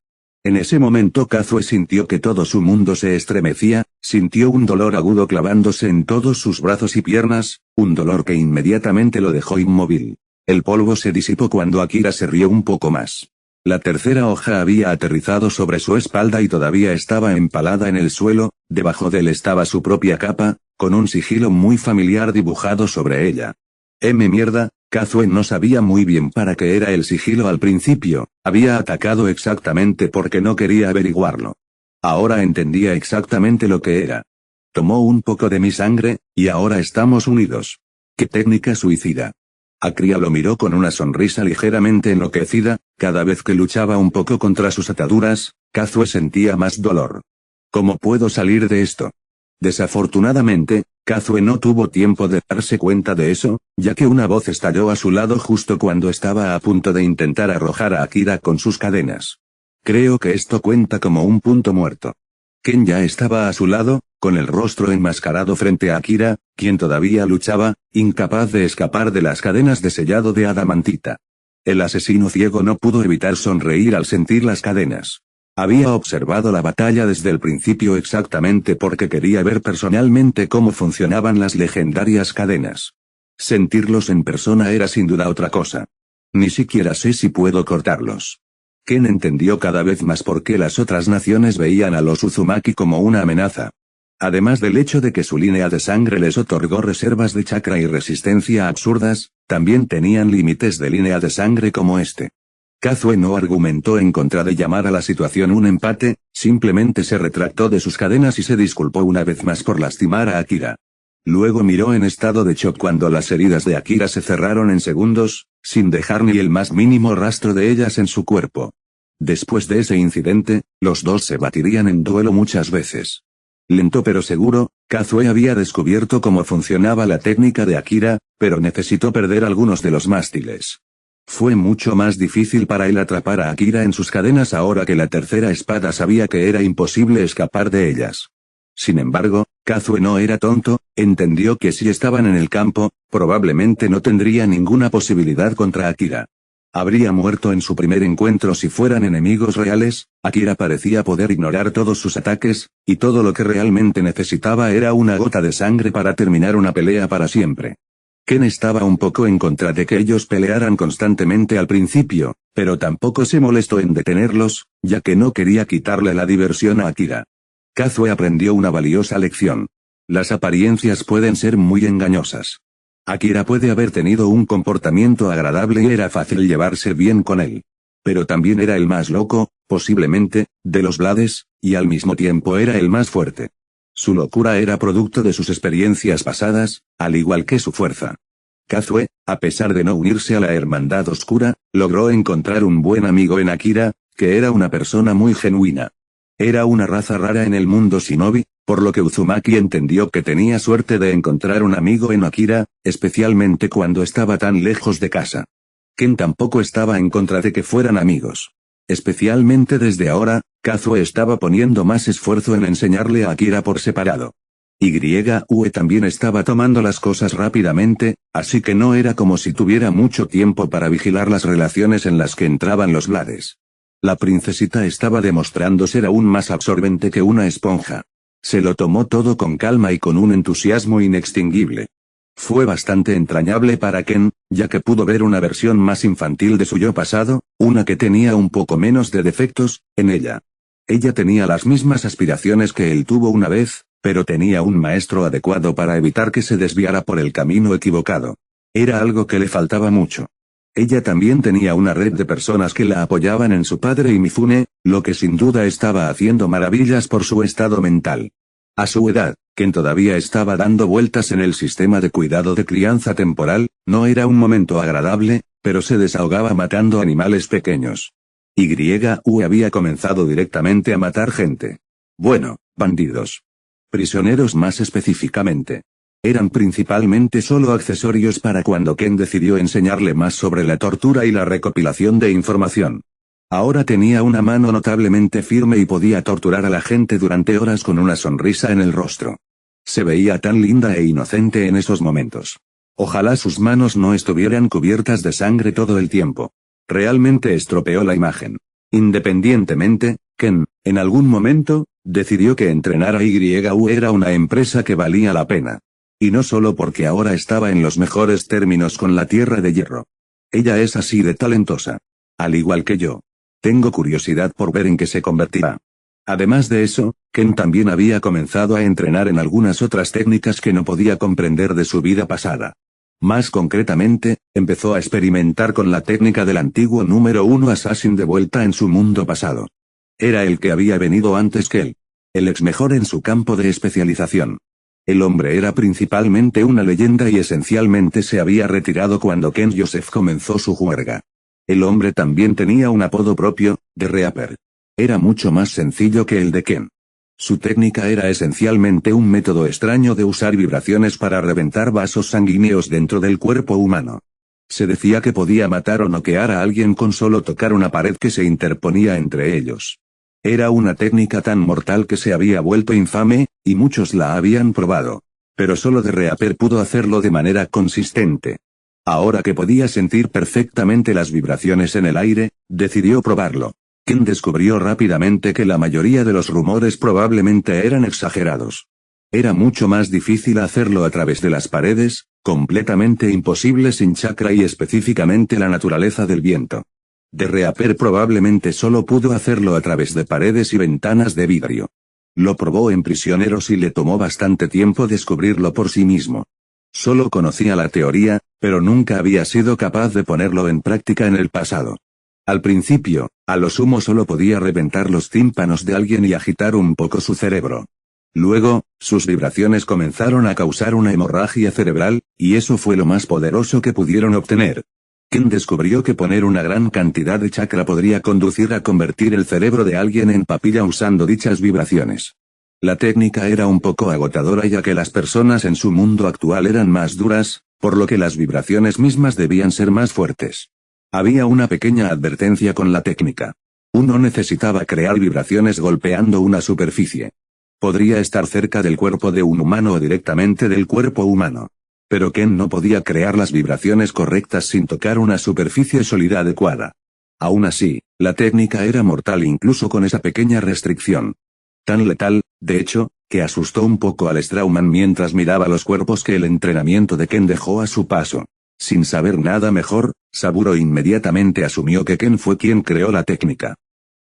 A: En ese momento Kazuo sintió que todo su mundo se estremecía, sintió un dolor agudo clavándose en todos sus brazos y piernas, un dolor que inmediatamente lo dejó inmóvil. El polvo se disipó cuando Akira se rió un poco más. La tercera hoja había aterrizado sobre su espalda y todavía estaba empalada en el suelo, debajo de él estaba su propia capa, con un sigilo muy familiar dibujado sobre ella. Mierda, Kazuo no sabía muy bien para qué era el sigilo al principio, había atacado exactamente porque no quería averiguarlo. Ahora entendía exactamente lo que era. Tomó un poco de mi sangre, y ahora estamos unidos. ¡Qué técnica suicida! Akira lo miró con una sonrisa ligeramente enloquecida, cada vez que luchaba un poco contra sus ataduras, Kazuo sentía más dolor. ¿Cómo puedo salir de esto? Desafortunadamente, Kazuo no tuvo tiempo de darse cuenta de eso, ya que una voz estalló a su lado justo cuando estaba a punto de intentar arrojar a Akira con sus cadenas. Creo que esto cuenta como un punto muerto. Ken ya estaba a su lado, con el rostro enmascarado frente a Akira, quien todavía luchaba, incapaz de escapar de las cadenas de sellado de adamantita. El asesino ciego no pudo evitar sonreír al sentir las cadenas. Había observado la batalla desde el principio exactamente porque quería ver personalmente cómo funcionaban las legendarias cadenas. Sentirlos en persona era sin duda otra cosa. Ni siquiera sé si puedo cortarlos. Ken entendió cada vez más por qué las otras naciones veían a los Uzumaki como una amenaza. Además del hecho de que su línea de sangre les otorgó reservas de chakra y resistencia absurdas, también tenían límites de línea de sangre como este. Kazue no argumentó en contra de llamar a la situación un empate, simplemente se retractó de sus cadenas y se disculpó una vez más por lastimar a Akira. Luego miró en estado de shock cuando las heridas de Akira se cerraron en segundos, sin dejar ni el más mínimo rastro de ellas en su cuerpo. Después de ese incidente, los dos se batirían en duelo muchas veces. Lento pero seguro, Kazue había descubierto cómo funcionaba la técnica de Akira, pero necesitó perder algunos de los mástiles. Fue mucho más difícil para él atrapar a Akira en sus cadenas ahora que la tercera espada sabía que era imposible escapar de ellas. Sin embargo, Kazue no era tonto, entendió que si estaban en el campo, probablemente no tendría ninguna posibilidad contra Akira. Habría muerto en su primer encuentro si fueran enemigos reales. Akira parecía poder ignorar todos sus ataques, y todo lo que realmente necesitaba era una gota de sangre para terminar una pelea para siempre. Ken estaba un poco en contra de que ellos pelearan constantemente al principio, pero tampoco se molestó en detenerlos, ya que no quería quitarle la diversión a Akira. Kazue aprendió una valiosa lección. Las apariencias pueden ser muy engañosas. Akira puede haber tenido un comportamiento agradable y era fácil llevarse bien con él. Pero también era el más loco, posiblemente, de los Blades, y al mismo tiempo era el más fuerte. Su locura era producto de sus experiencias pasadas, al igual que su fuerza. Kazue, a pesar de no unirse a la Hermandad Oscura, logró encontrar un buen amigo en Akira, que era una persona muy genuina. Era una raza rara en el mundo shinobi, por lo que Uzumaki entendió que tenía suerte de encontrar un amigo en Akira, especialmente cuando estaba tan lejos de casa. Ken tampoco estaba en contra de que fueran amigos. Especialmente desde ahora, Kazue estaba poniendo más esfuerzo en enseñarle a Akira por separado. YUE también estaba tomando las cosas rápidamente, así que no era como si tuviera mucho tiempo para vigilar las relaciones en las que entraban los Blades. La princesita estaba demostrando ser aún más absorbente que una esponja. Se lo tomó todo con calma y con un entusiasmo inextinguible. Fue bastante entrañable para Ken, ya que pudo ver una versión más infantil de su yo pasado, una que tenía un poco menos de defectos, en ella. Ella tenía las mismas aspiraciones que él tuvo una vez, pero tenía un maestro adecuado para evitar que se desviara por el camino equivocado. Era algo que le faltaba mucho. Ella también tenía una red de personas que la apoyaban en su padre y Mifune, lo que sin duda estaba haciendo maravillas por su estado mental. A su edad, Ken todavía estaba dando vueltas en el sistema de cuidado de crianza temporal, no era un momento agradable, pero se desahogaba matando animales pequeños. YUE había comenzado directamente a matar gente. Bueno, bandidos. Prisioneros más específicamente. Eran principalmente solo accesorios para cuando Ken decidió enseñarle más sobre la tortura y la recopilación de información. Ahora tenía una mano notablemente firme y podía torturar a la gente durante horas con una sonrisa en el rostro. Se veía tan linda e inocente en esos momentos. Ojalá sus manos no estuvieran cubiertas de sangre todo el tiempo. Realmente estropeó la imagen. Independientemente, Ken, en algún momento, decidió que entrenar a YUE era una empresa que valía la pena. Y no solo porque ahora estaba en los mejores términos con la Tierra de Hierro. Ella es así de talentosa. Al igual que yo. Tengo curiosidad por ver en qué se convertirá. Además de eso, Ken también había comenzado a entrenar en algunas otras técnicas que no podía comprender de su vida pasada. Más concretamente, empezó a experimentar con la técnica del antiguo número 1 Assassin de vuelta en su mundo pasado. Era el que había venido antes que él. El ex mejor en su campo de especialización. El hombre era principalmente una leyenda y esencialmente se había retirado cuando Ken Joseph comenzó su juerga. El hombre también tenía un apodo propio, The Reaper. Era mucho más sencillo que el de Ken. Su técnica era esencialmente un método extraño de usar vibraciones para reventar vasos sanguíneos dentro del cuerpo humano. Se decía que podía matar o noquear a alguien con solo tocar una pared que se interponía entre ellos. Era una técnica tan mortal que se había vuelto infame, y muchos la habían probado. Pero solo The Reaper pudo hacerlo de manera consistente. Ahora que podía sentir perfectamente las vibraciones en el aire, decidió probarlo. Ken descubrió rápidamente que la mayoría de los rumores probablemente eran exagerados. Era mucho más difícil hacerlo a través de las paredes, completamente imposible sin chakra y específicamente la naturaleza del viento. The Reaper probablemente solo pudo hacerlo a través de paredes y ventanas de vidrio. Lo probó en prisioneros y le tomó bastante tiempo descubrirlo por sí mismo. Solo conocía la teoría, pero nunca había sido capaz de ponerlo en práctica en el pasado. Al principio, a lo sumo solo podía reventar los tímpanos de alguien y agitar un poco su cerebro. Luego, sus vibraciones comenzaron a causar una hemorragia cerebral, y eso fue lo más poderoso que pudieron obtener. Ken descubrió que poner una gran cantidad de chakra podría conducir a convertir el cerebro de alguien en papilla usando dichas vibraciones. La técnica era un poco agotadora ya que las personas en su mundo actual eran más duras, por lo que las vibraciones mismas debían ser más fuertes. Había una pequeña advertencia con la técnica. Uno necesitaba crear vibraciones golpeando una superficie. Podría estar cerca del cuerpo de un humano o directamente del cuerpo humano. Pero Ken no podía crear las vibraciones correctas sin tocar una superficie sólida adecuada. Aún así, la técnica era mortal incluso con esa pequeña restricción. Tan letal, de hecho, que asustó un poco al Strauman mientras miraba los cuerpos que el entrenamiento de Ken dejó a su paso. Sin saber nada mejor, Saburo inmediatamente asumió que Ken fue quien creó la técnica.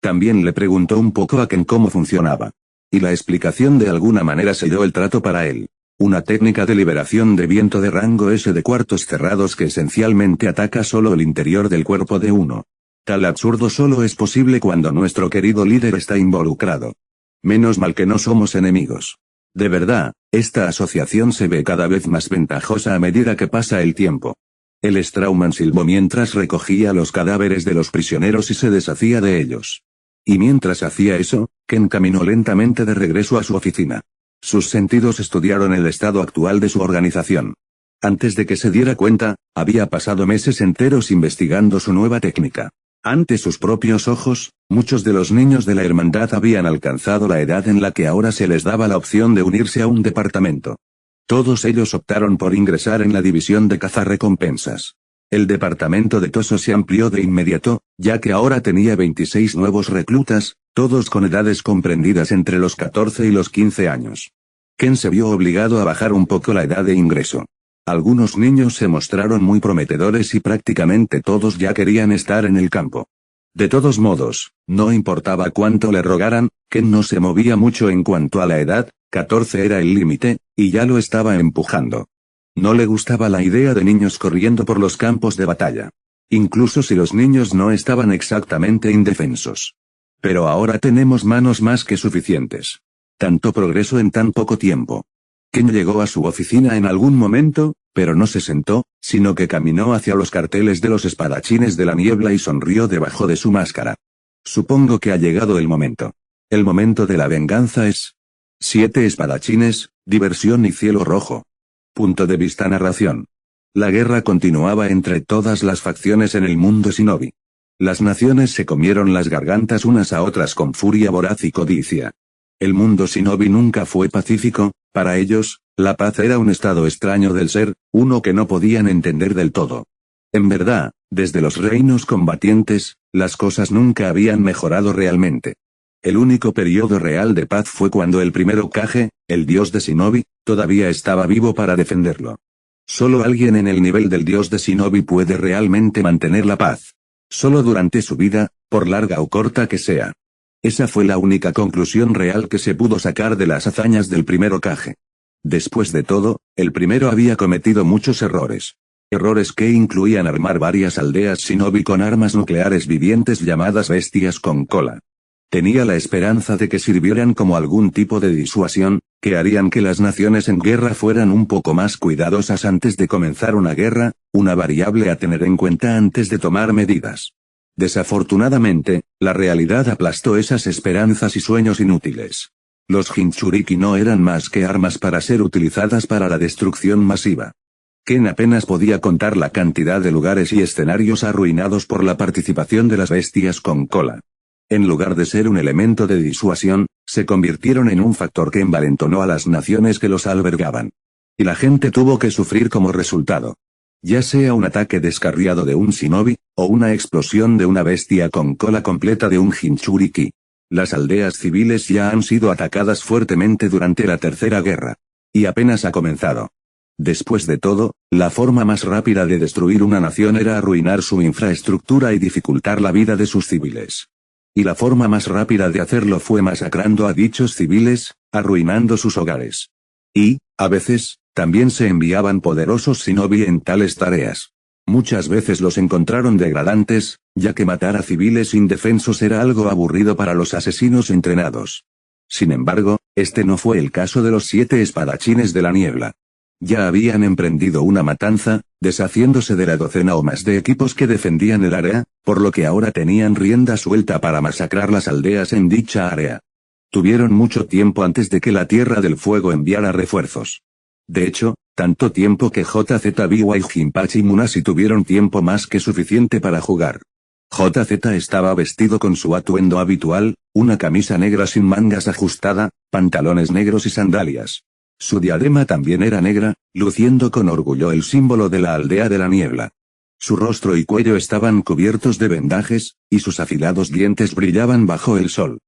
A: También le preguntó un poco a Ken cómo funcionaba. Y la explicación de alguna manera selló el trato para él. Una técnica de liberación de viento de rango S de cuartos cerrados que esencialmente ataca solo el interior del cuerpo de uno. Tal absurdo solo es posible cuando nuestro querido líder está involucrado. Menos mal que no somos enemigos. De verdad, esta asociación se ve cada vez más ventajosa a medida que pasa el tiempo. El Strauman silbó mientras recogía los cadáveres de los prisioneros y se deshacía de ellos. Y mientras hacía eso, Ken caminó lentamente de regreso a su oficina. Sus sentidos estudiaron el estado actual de su organización. Antes de que se diera cuenta, había pasado meses enteros investigando su nueva técnica. Ante sus propios ojos, muchos de los niños de la hermandad habían alcanzado la edad en la que ahora se les daba la opción de unirse a un departamento. Todos ellos optaron por ingresar en la división de cazarrecompensas. El departamento de Toso se amplió de inmediato, ya que ahora tenía 26 nuevos reclutas, todos con edades comprendidas entre los 14 y los 15 años. Ken se vio obligado a bajar un poco la edad de ingreso. Algunos niños se mostraron muy prometedores y prácticamente todos ya querían estar en el campo. De todos modos, no importaba cuánto le rogaran, Ken no se movía mucho en cuanto a la edad, 14 era el límite, y ya lo estaba empujando. No le gustaba la idea de niños corriendo por los campos de batalla. Incluso si los niños no estaban exactamente indefensos. Pero ahora tenemos manos más que suficientes. Tanto progreso en tan poco tiempo. Ken llegó a su oficina en algún momento, pero no se sentó, sino que caminó hacia los carteles de los espadachines de la niebla y sonrió debajo de su máscara. Supongo que ha llegado el momento. El momento de la venganza es... 7 espadachines, diversión y cielo rojo. Punto de vista narración. La guerra continuaba entre todas las facciones en el mundo shinobi. Las naciones se comieron las gargantas unas a otras con furia voraz y codicia. El mundo shinobi nunca fue pacífico, para ellos, la paz era un estado extraño del ser, uno que no podían entender del todo. En verdad, desde los reinos combatientes, las cosas nunca habían mejorado realmente. El único periodo real de paz fue cuando el primer Hokage, el dios de Shinobi, todavía estaba vivo para defenderlo. Solo alguien en el nivel del dios de Shinobi puede realmente mantener la paz. Solo durante su vida, por larga o corta que sea. Esa fue la única conclusión real que se pudo sacar de las hazañas del primer Hokage. Después de todo, el primero había cometido muchos errores. Errores que incluían armar varias aldeas shinobi con armas nucleares vivientes llamadas bestias con cola. Tenía la esperanza de que sirvieran como algún tipo de disuasión, que harían que las naciones en guerra fueran un poco más cuidadosas antes de comenzar una guerra, una variable a tener en cuenta antes de tomar medidas. Desafortunadamente, la realidad aplastó esas esperanzas y sueños inútiles. Los Jinchuriki no eran más que armas para ser utilizadas para la destrucción masiva. Ken apenas podía contar la cantidad de lugares y escenarios arruinados por la participación de las bestias con cola. En lugar de ser un elemento de disuasión, se convirtieron en un factor que envalentonó a las naciones que los albergaban. Y la gente tuvo que sufrir como resultado. Ya sea un ataque descarriado de un shinobi, o una explosión de una bestia con cola completa de un Jinchuriki. Las aldeas civiles ya han sido atacadas fuertemente durante la Tercera Guerra. Y apenas ha comenzado. Después de todo, la forma más rápida de destruir una nación era arruinar su infraestructura y dificultar la vida de sus civiles. Y la forma más rápida de hacerlo fue masacrando a dichos civiles, arruinando sus hogares. Y, a veces, también se enviaban poderosos shinobi en tales tareas. Muchas veces los encontraron degradantes, ya que matar a civiles indefensos era algo aburrido para los asesinos entrenados. Sin embargo, este no fue el caso de los 7 espadachines de la niebla. Ya habían emprendido una matanza, deshaciéndose de la docena o más de equipos que defendían el área, por lo que ahora tenían rienda suelta para masacrar las aldeas en dicha área. Tuvieron mucho tiempo antes de que la Tierra del Fuego enviara refuerzos. De hecho, tanto tiempo que JZBY y Jinpachi Munashi tuvieron tiempo más que suficiente para jugar. JZ estaba vestido con su atuendo habitual, una camisa negra sin mangas ajustada, pantalones negros y sandalias. Su diadema también era negra, luciendo con orgullo el símbolo de la aldea de la niebla. Su rostro y cuello estaban cubiertos de vendajes, y sus afilados dientes brillaban bajo el sol.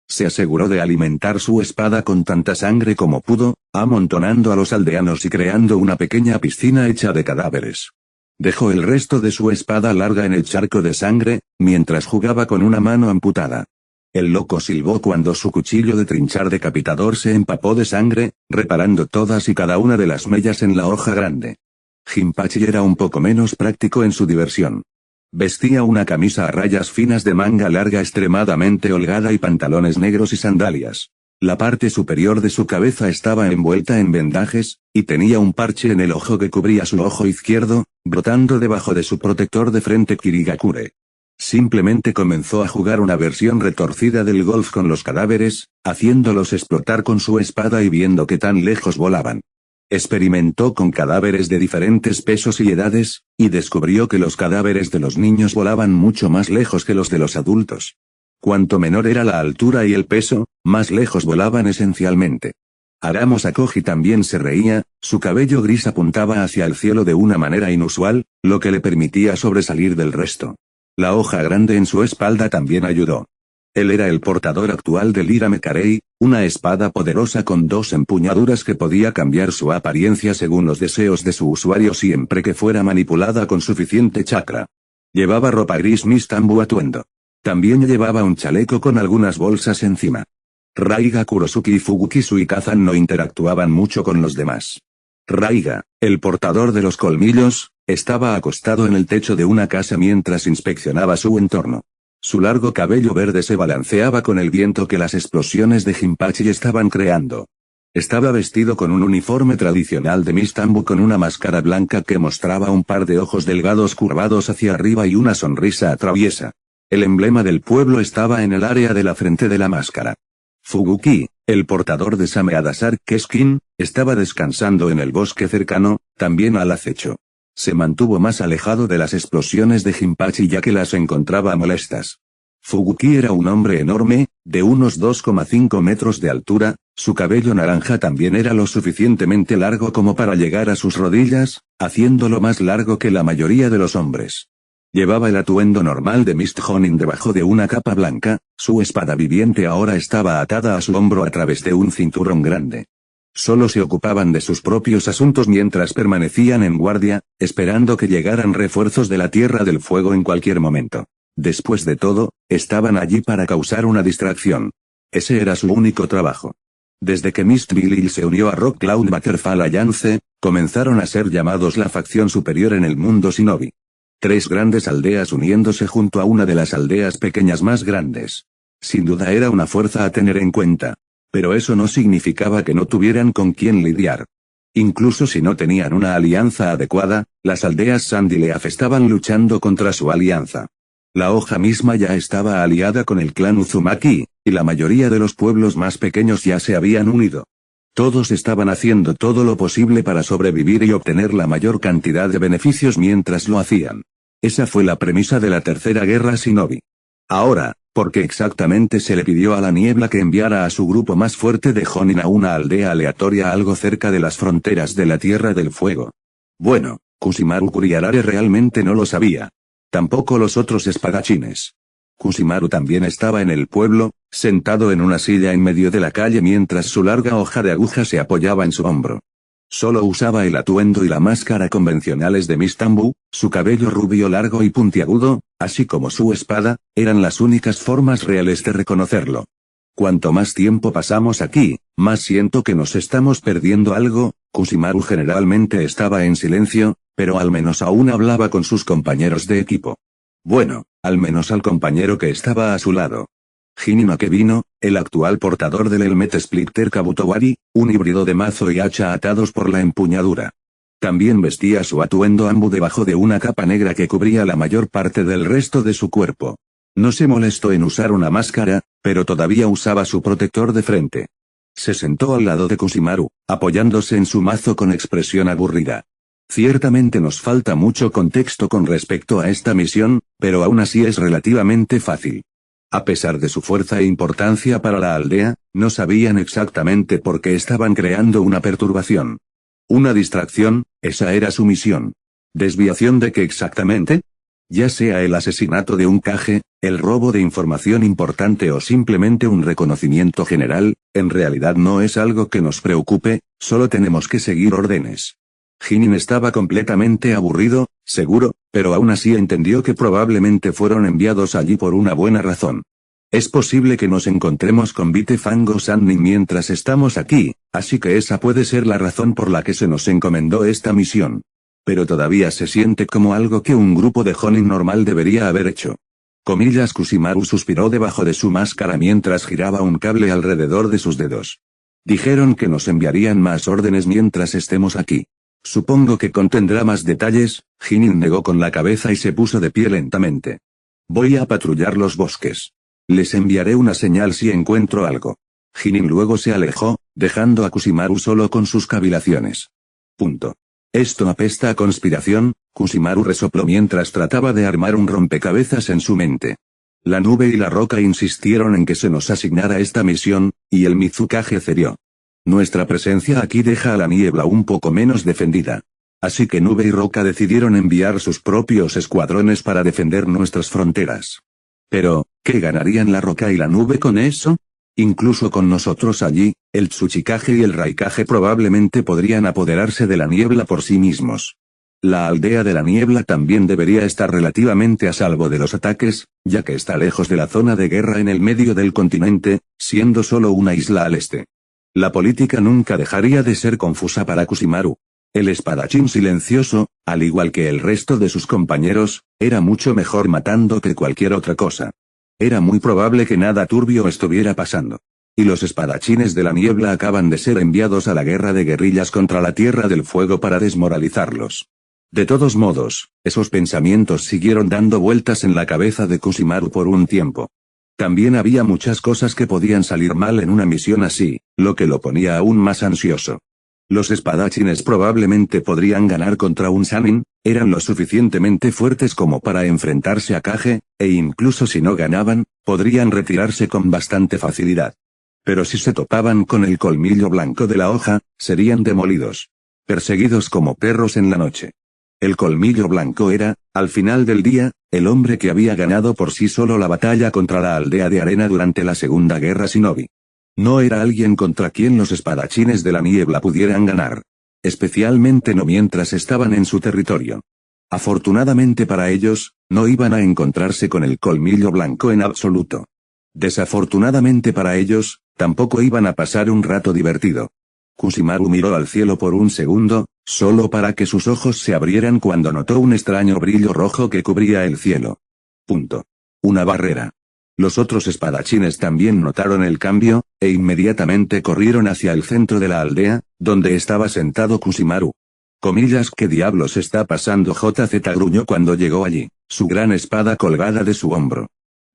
A: Se aseguró de alimentar su espada con tanta sangre como pudo, amontonando a los aldeanos y creando una pequeña piscina hecha de cadáveres. Dejó el resto de su espada larga en el charco de sangre, mientras jugaba con una mano amputada. El loco silbó cuando su cuchillo de trinchar decapitador se empapó de sangre, reparando todas y cada una de las mellas en la hoja grande. Jinpachi era un poco menos práctico en su diversión. Vestía una camisa a rayas finas de manga larga extremadamente holgada y pantalones negros y sandalias. La parte superior de su cabeza estaba envuelta en vendajes, y tenía un parche en el ojo que cubría su ojo izquierdo, brotando debajo de su protector de frente Kirigakure. Simplemente comenzó a jugar una versión retorcida del golf con los cadáveres, haciéndolos explotar con su espada y viendo qué tan lejos volaban. Experimentó con cadáveres de diferentes pesos y edades, y descubrió que los cadáveres de los niños volaban mucho más lejos que los de los adultos. Cuanto menor era la altura y el peso, más lejos volaban esencialmente. Aramo Sakoji también se reía, su cabello gris apuntaba hacia el cielo de una manera inusual, lo que le permitía sobresalir del resto. La hoja grande en su espalda también ayudó. Él era el portador actual del Irame Karei, una espada poderosa con 2 empuñaduras que podía cambiar su apariencia según los deseos de su usuario siempre que fuera manipulada con suficiente chakra. Llevaba ropa gris Mistambu atuendo. También llevaba un chaleco con algunas bolsas encima. Raiga Kurosuke y Fuguki Suikazan no interactuaban mucho con los demás. Raiga, el portador de los colmillos, estaba acostado en el techo de una casa mientras inspeccionaba su entorno. Su largo cabello verde se balanceaba con el viento que las explosiones de Jinpachi estaban creando. Estaba vestido con un uniforme tradicional de Mistambu con una máscara blanca que mostraba un par de ojos delgados curvados hacia arriba y una sonrisa traviesa. El emblema del pueblo estaba en el área de la frente de la máscara. Fuguki, el portador de Sameadasar Keskin, estaba descansando en el bosque cercano, también al acecho. Se mantuvo más alejado de las explosiones de Jinpachi ya que las encontraba molestas. Fuguki era un hombre enorme, de unos 2,5 metros de altura, su cabello naranja también era lo suficientemente largo como para llegar a sus rodillas, haciéndolo más largo que la mayoría de los hombres. Llevaba el atuendo normal de Mist Honin debajo de una capa blanca, su espada viviente ahora estaba atada a su hombro a través de un cinturón grande. Solo se ocupaban de sus propios asuntos mientras permanecían en guardia, esperando que llegaran refuerzos de la Tierra del Fuego en cualquier momento. Después de todo, estaban allí para causar una distracción. Ese era su único trabajo. Desde que Mist Bilil se unió a Rock Cloud Butterfly Alliance, comenzaron a ser llamados la facción superior en el mundo shinobi. 3 grandes aldeas uniéndose junto a una de las aldeas pequeñas más grandes. Sin duda era una fuerza a tener en cuenta. Pero eso no significaba que no tuvieran con quién lidiar. Incluso si no tenían una alianza adecuada, las aldeas Sandileaf estaban luchando contra su alianza. La hoja misma ya estaba aliada con el clan Uzumaki, y la mayoría de los pueblos más pequeños ya se habían unido. Todos estaban haciendo todo lo posible para sobrevivir y obtener la mayor cantidad de beneficios mientras lo hacían. Esa fue la premisa de la Tercera Guerra Shinobi. Ahora, ¿Por qué exactamente se le pidió a la niebla que enviara a su grupo más fuerte de Jonin a una aldea aleatoria algo cerca de las fronteras de la Tierra del Fuego? Bueno, Kusimaru Kuriarare realmente no lo sabía. Tampoco los otros espadachines. Kusimaru también estaba en el pueblo, sentado en una silla en medio de la calle mientras su larga hoja de aguja se apoyaba en su hombro. Solo usaba el atuendo y la máscara convencionales de Mistambu, su cabello rubio largo y puntiagudo, así como su espada, eran las únicas formas reales de reconocerlo. Cuanto más tiempo pasamos aquí, más siento que nos estamos perdiendo algo. Kusimaru generalmente estaba en silencio, pero al menos aún hablaba con sus compañeros de equipo. Bueno, al menos al compañero que estaba a su lado. Jinin Akebino, el actual portador del Helmet Splitter Kabutowari, un híbrido de mazo y hacha atados por la empuñadura. También vestía su atuendo Ambu debajo de una capa negra que cubría la mayor parte del resto de su cuerpo. No se molestó en usar una máscara, pero todavía usaba su protector de frente. Se sentó al lado de Kusimaru, apoyándose en su mazo con expresión aburrida. Ciertamente nos falta mucho contexto con respecto a esta misión, pero aún así es relativamente fácil. A pesar de su fuerza e importancia para la aldea, no sabían exactamente por qué estaban creando una perturbación. Una distracción, esa era su misión. ¿Desviación de qué exactamente? Ya sea el asesinato de un Kage, el robo de información importante o simplemente un reconocimiento general, en realidad no es algo que nos preocupe, solo tenemos que seguir órdenes. Jinin estaba completamente aburrido, seguro, pero aún así entendió que probablemente fueron enviados allí por una buena razón. Es posible que nos encontremos con Vite Fango Sannin mientras estamos aquí, así que esa puede ser la razón por la que se nos encomendó esta misión. Pero todavía se siente como algo que un grupo de Jonin normal debería haber hecho. Kusimaru suspiró debajo de su máscara mientras giraba un cable alrededor de sus dedos. Dijeron que nos enviarían más órdenes mientras estemos aquí. Supongo que contendrá más detalles. Jinin negó con la cabeza y se puso de pie lentamente. Voy a patrullar los bosques. Les enviaré una señal si encuentro algo. Jinin luego se alejó, dejando a Kusimaru solo con sus cavilaciones. Esto apesta a conspiración. Kusimaru resopló mientras trataba de armar un rompecabezas en su mente. La nube y la roca insistieron en que se nos asignara esta misión, y el Mizukage cedió. Nuestra presencia aquí deja a la niebla un poco menos defendida. Así que Nube y Roca decidieron enviar sus propios escuadrones para defender nuestras fronteras. Pero, ¿qué ganarían la Roca y la Nube con eso? Incluso con nosotros allí, el Tsuchikage y el Raikage probablemente podrían apoderarse de la niebla por sí mismos. La aldea de la niebla también debería estar relativamente a salvo de los ataques, ya que está lejos de la zona de guerra en el medio del continente, siendo solo una isla al este. La política nunca dejaría de ser confusa para Kusimaru. El espadachín silencioso, al igual que el resto de sus compañeros, era mucho mejor matando que cualquier otra cosa. Era muy probable que nada turbio estuviera pasando. Y los espadachines de la niebla acaban de ser enviados a la guerra de guerrillas contra la Tierra del Fuego para desmoralizarlos. De todos modos, esos pensamientos siguieron dando vueltas en la cabeza de Kusimaru por un tiempo. También había muchas cosas que podían salir mal en una misión así, lo que lo ponía aún más ansioso. Los espadachines probablemente podrían ganar contra un Sannin, eran lo suficientemente fuertes como para enfrentarse a Kage, e incluso si no ganaban, podrían retirarse con bastante facilidad. Pero si se topaban con el colmillo blanco de la hoja, serían demolidos. Perseguidos como perros en la noche. El colmillo blanco era, al final del día, el hombre que había ganado por sí solo la batalla contra la aldea de arena durante la Segunda Guerra Shinobi. No era alguien contra quien los espadachines de la niebla pudieran ganar. Especialmente no mientras estaban en su territorio. Afortunadamente para ellos, no iban a encontrarse con el colmillo blanco en absoluto. Desafortunadamente para ellos, tampoco iban a pasar un rato divertido. Kusimaru miró al cielo por un segundo, solo para que sus ojos se abrieran cuando notó un extraño brillo rojo que cubría el cielo. Una barrera. Los otros espadachines también notaron el cambio, e inmediatamente corrieron hacia el centro de la aldea, donde estaba sentado Kusimaru. ¿Qué diablos está pasando? JZ gruñó cuando llegó allí, su gran espada colgada de su hombro.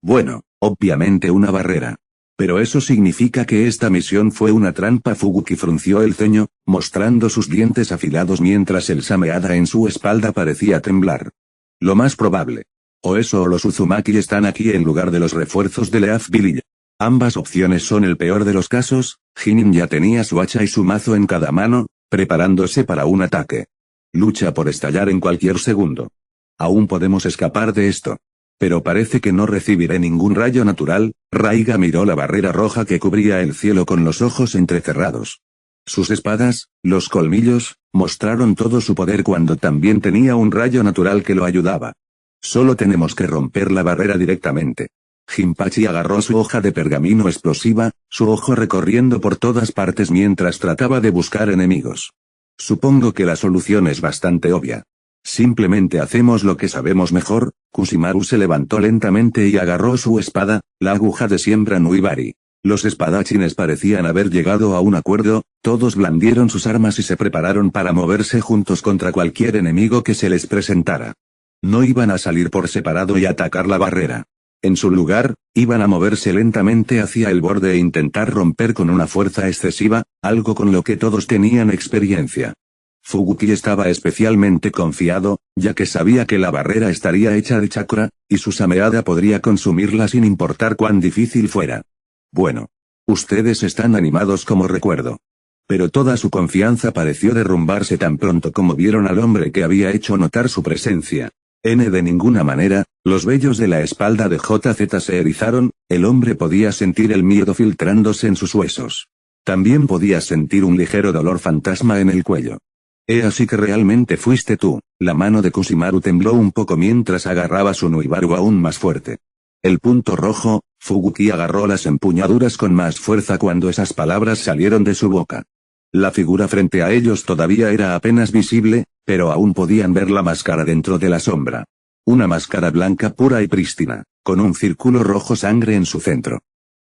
A: Bueno, obviamente una barrera. Pero eso significa que esta misión fue una trampa. Fubuki frunció el ceño, mostrando sus dientes afilados mientras el sameada en su espalda parecía temblar. Lo más probable. O eso o los Uzumaki están aquí en lugar de los refuerzos de Leaf Village. Ambas opciones son el peor de los casos. Jinin ya tenía su hacha y su mazo en cada mano, preparándose para un ataque. Lucha por estallar en cualquier segundo. Aún podemos escapar de esto. Pero parece que no recibiré ningún rayo natural. Raiga miró la barrera roja que cubría el cielo con los ojos entrecerrados. Sus espadas, los colmillos, mostraron todo su poder cuando también tenía un rayo natural que lo ayudaba. Solo tenemos que romper la barrera directamente. Jinpachi agarró su hoja de pergamino explosiva, su ojo recorriendo por todas partes mientras trataba de buscar enemigos. Supongo que la solución es bastante obvia. Simplemente hacemos lo que sabemos mejor. Kusimaru se levantó lentamente y agarró su espada, la aguja de siembra Nuibari. Los espadachines parecían haber llegado a un acuerdo, todos blandieron sus armas y se prepararon para moverse juntos contra cualquier enemigo que se les presentara. No iban a salir por separado y atacar la barrera. En su lugar, iban a moverse lentamente hacia el borde e intentar romper con una fuerza excesiva, algo con lo que todos tenían experiencia. Fubuki estaba especialmente confiado, ya que sabía que la barrera estaría hecha de chakra, y su sameada podría consumirla sin importar cuán difícil fuera. Bueno. Ustedes están animados como recuerdo. Pero toda su confianza pareció derrumbarse tan pronto como vieron al hombre que había hecho notar su presencia. De ninguna manera, los vellos de la espalda de JZ se erizaron, el hombre podía sentir el miedo filtrándose en sus huesos. También podía sentir un ligero dolor fantasma en el cuello. Así que realmente fuiste tú. La mano de Kusimaru tembló un poco mientras agarraba su Nuibaru aún más fuerte. El punto rojo. Fubuki agarró las empuñaduras con más fuerza cuando esas palabras salieron de su boca. La figura frente a ellos todavía era apenas visible, pero aún podían ver la máscara dentro de la sombra. Una máscara blanca pura y prístina, con un círculo rojo sangre en su centro.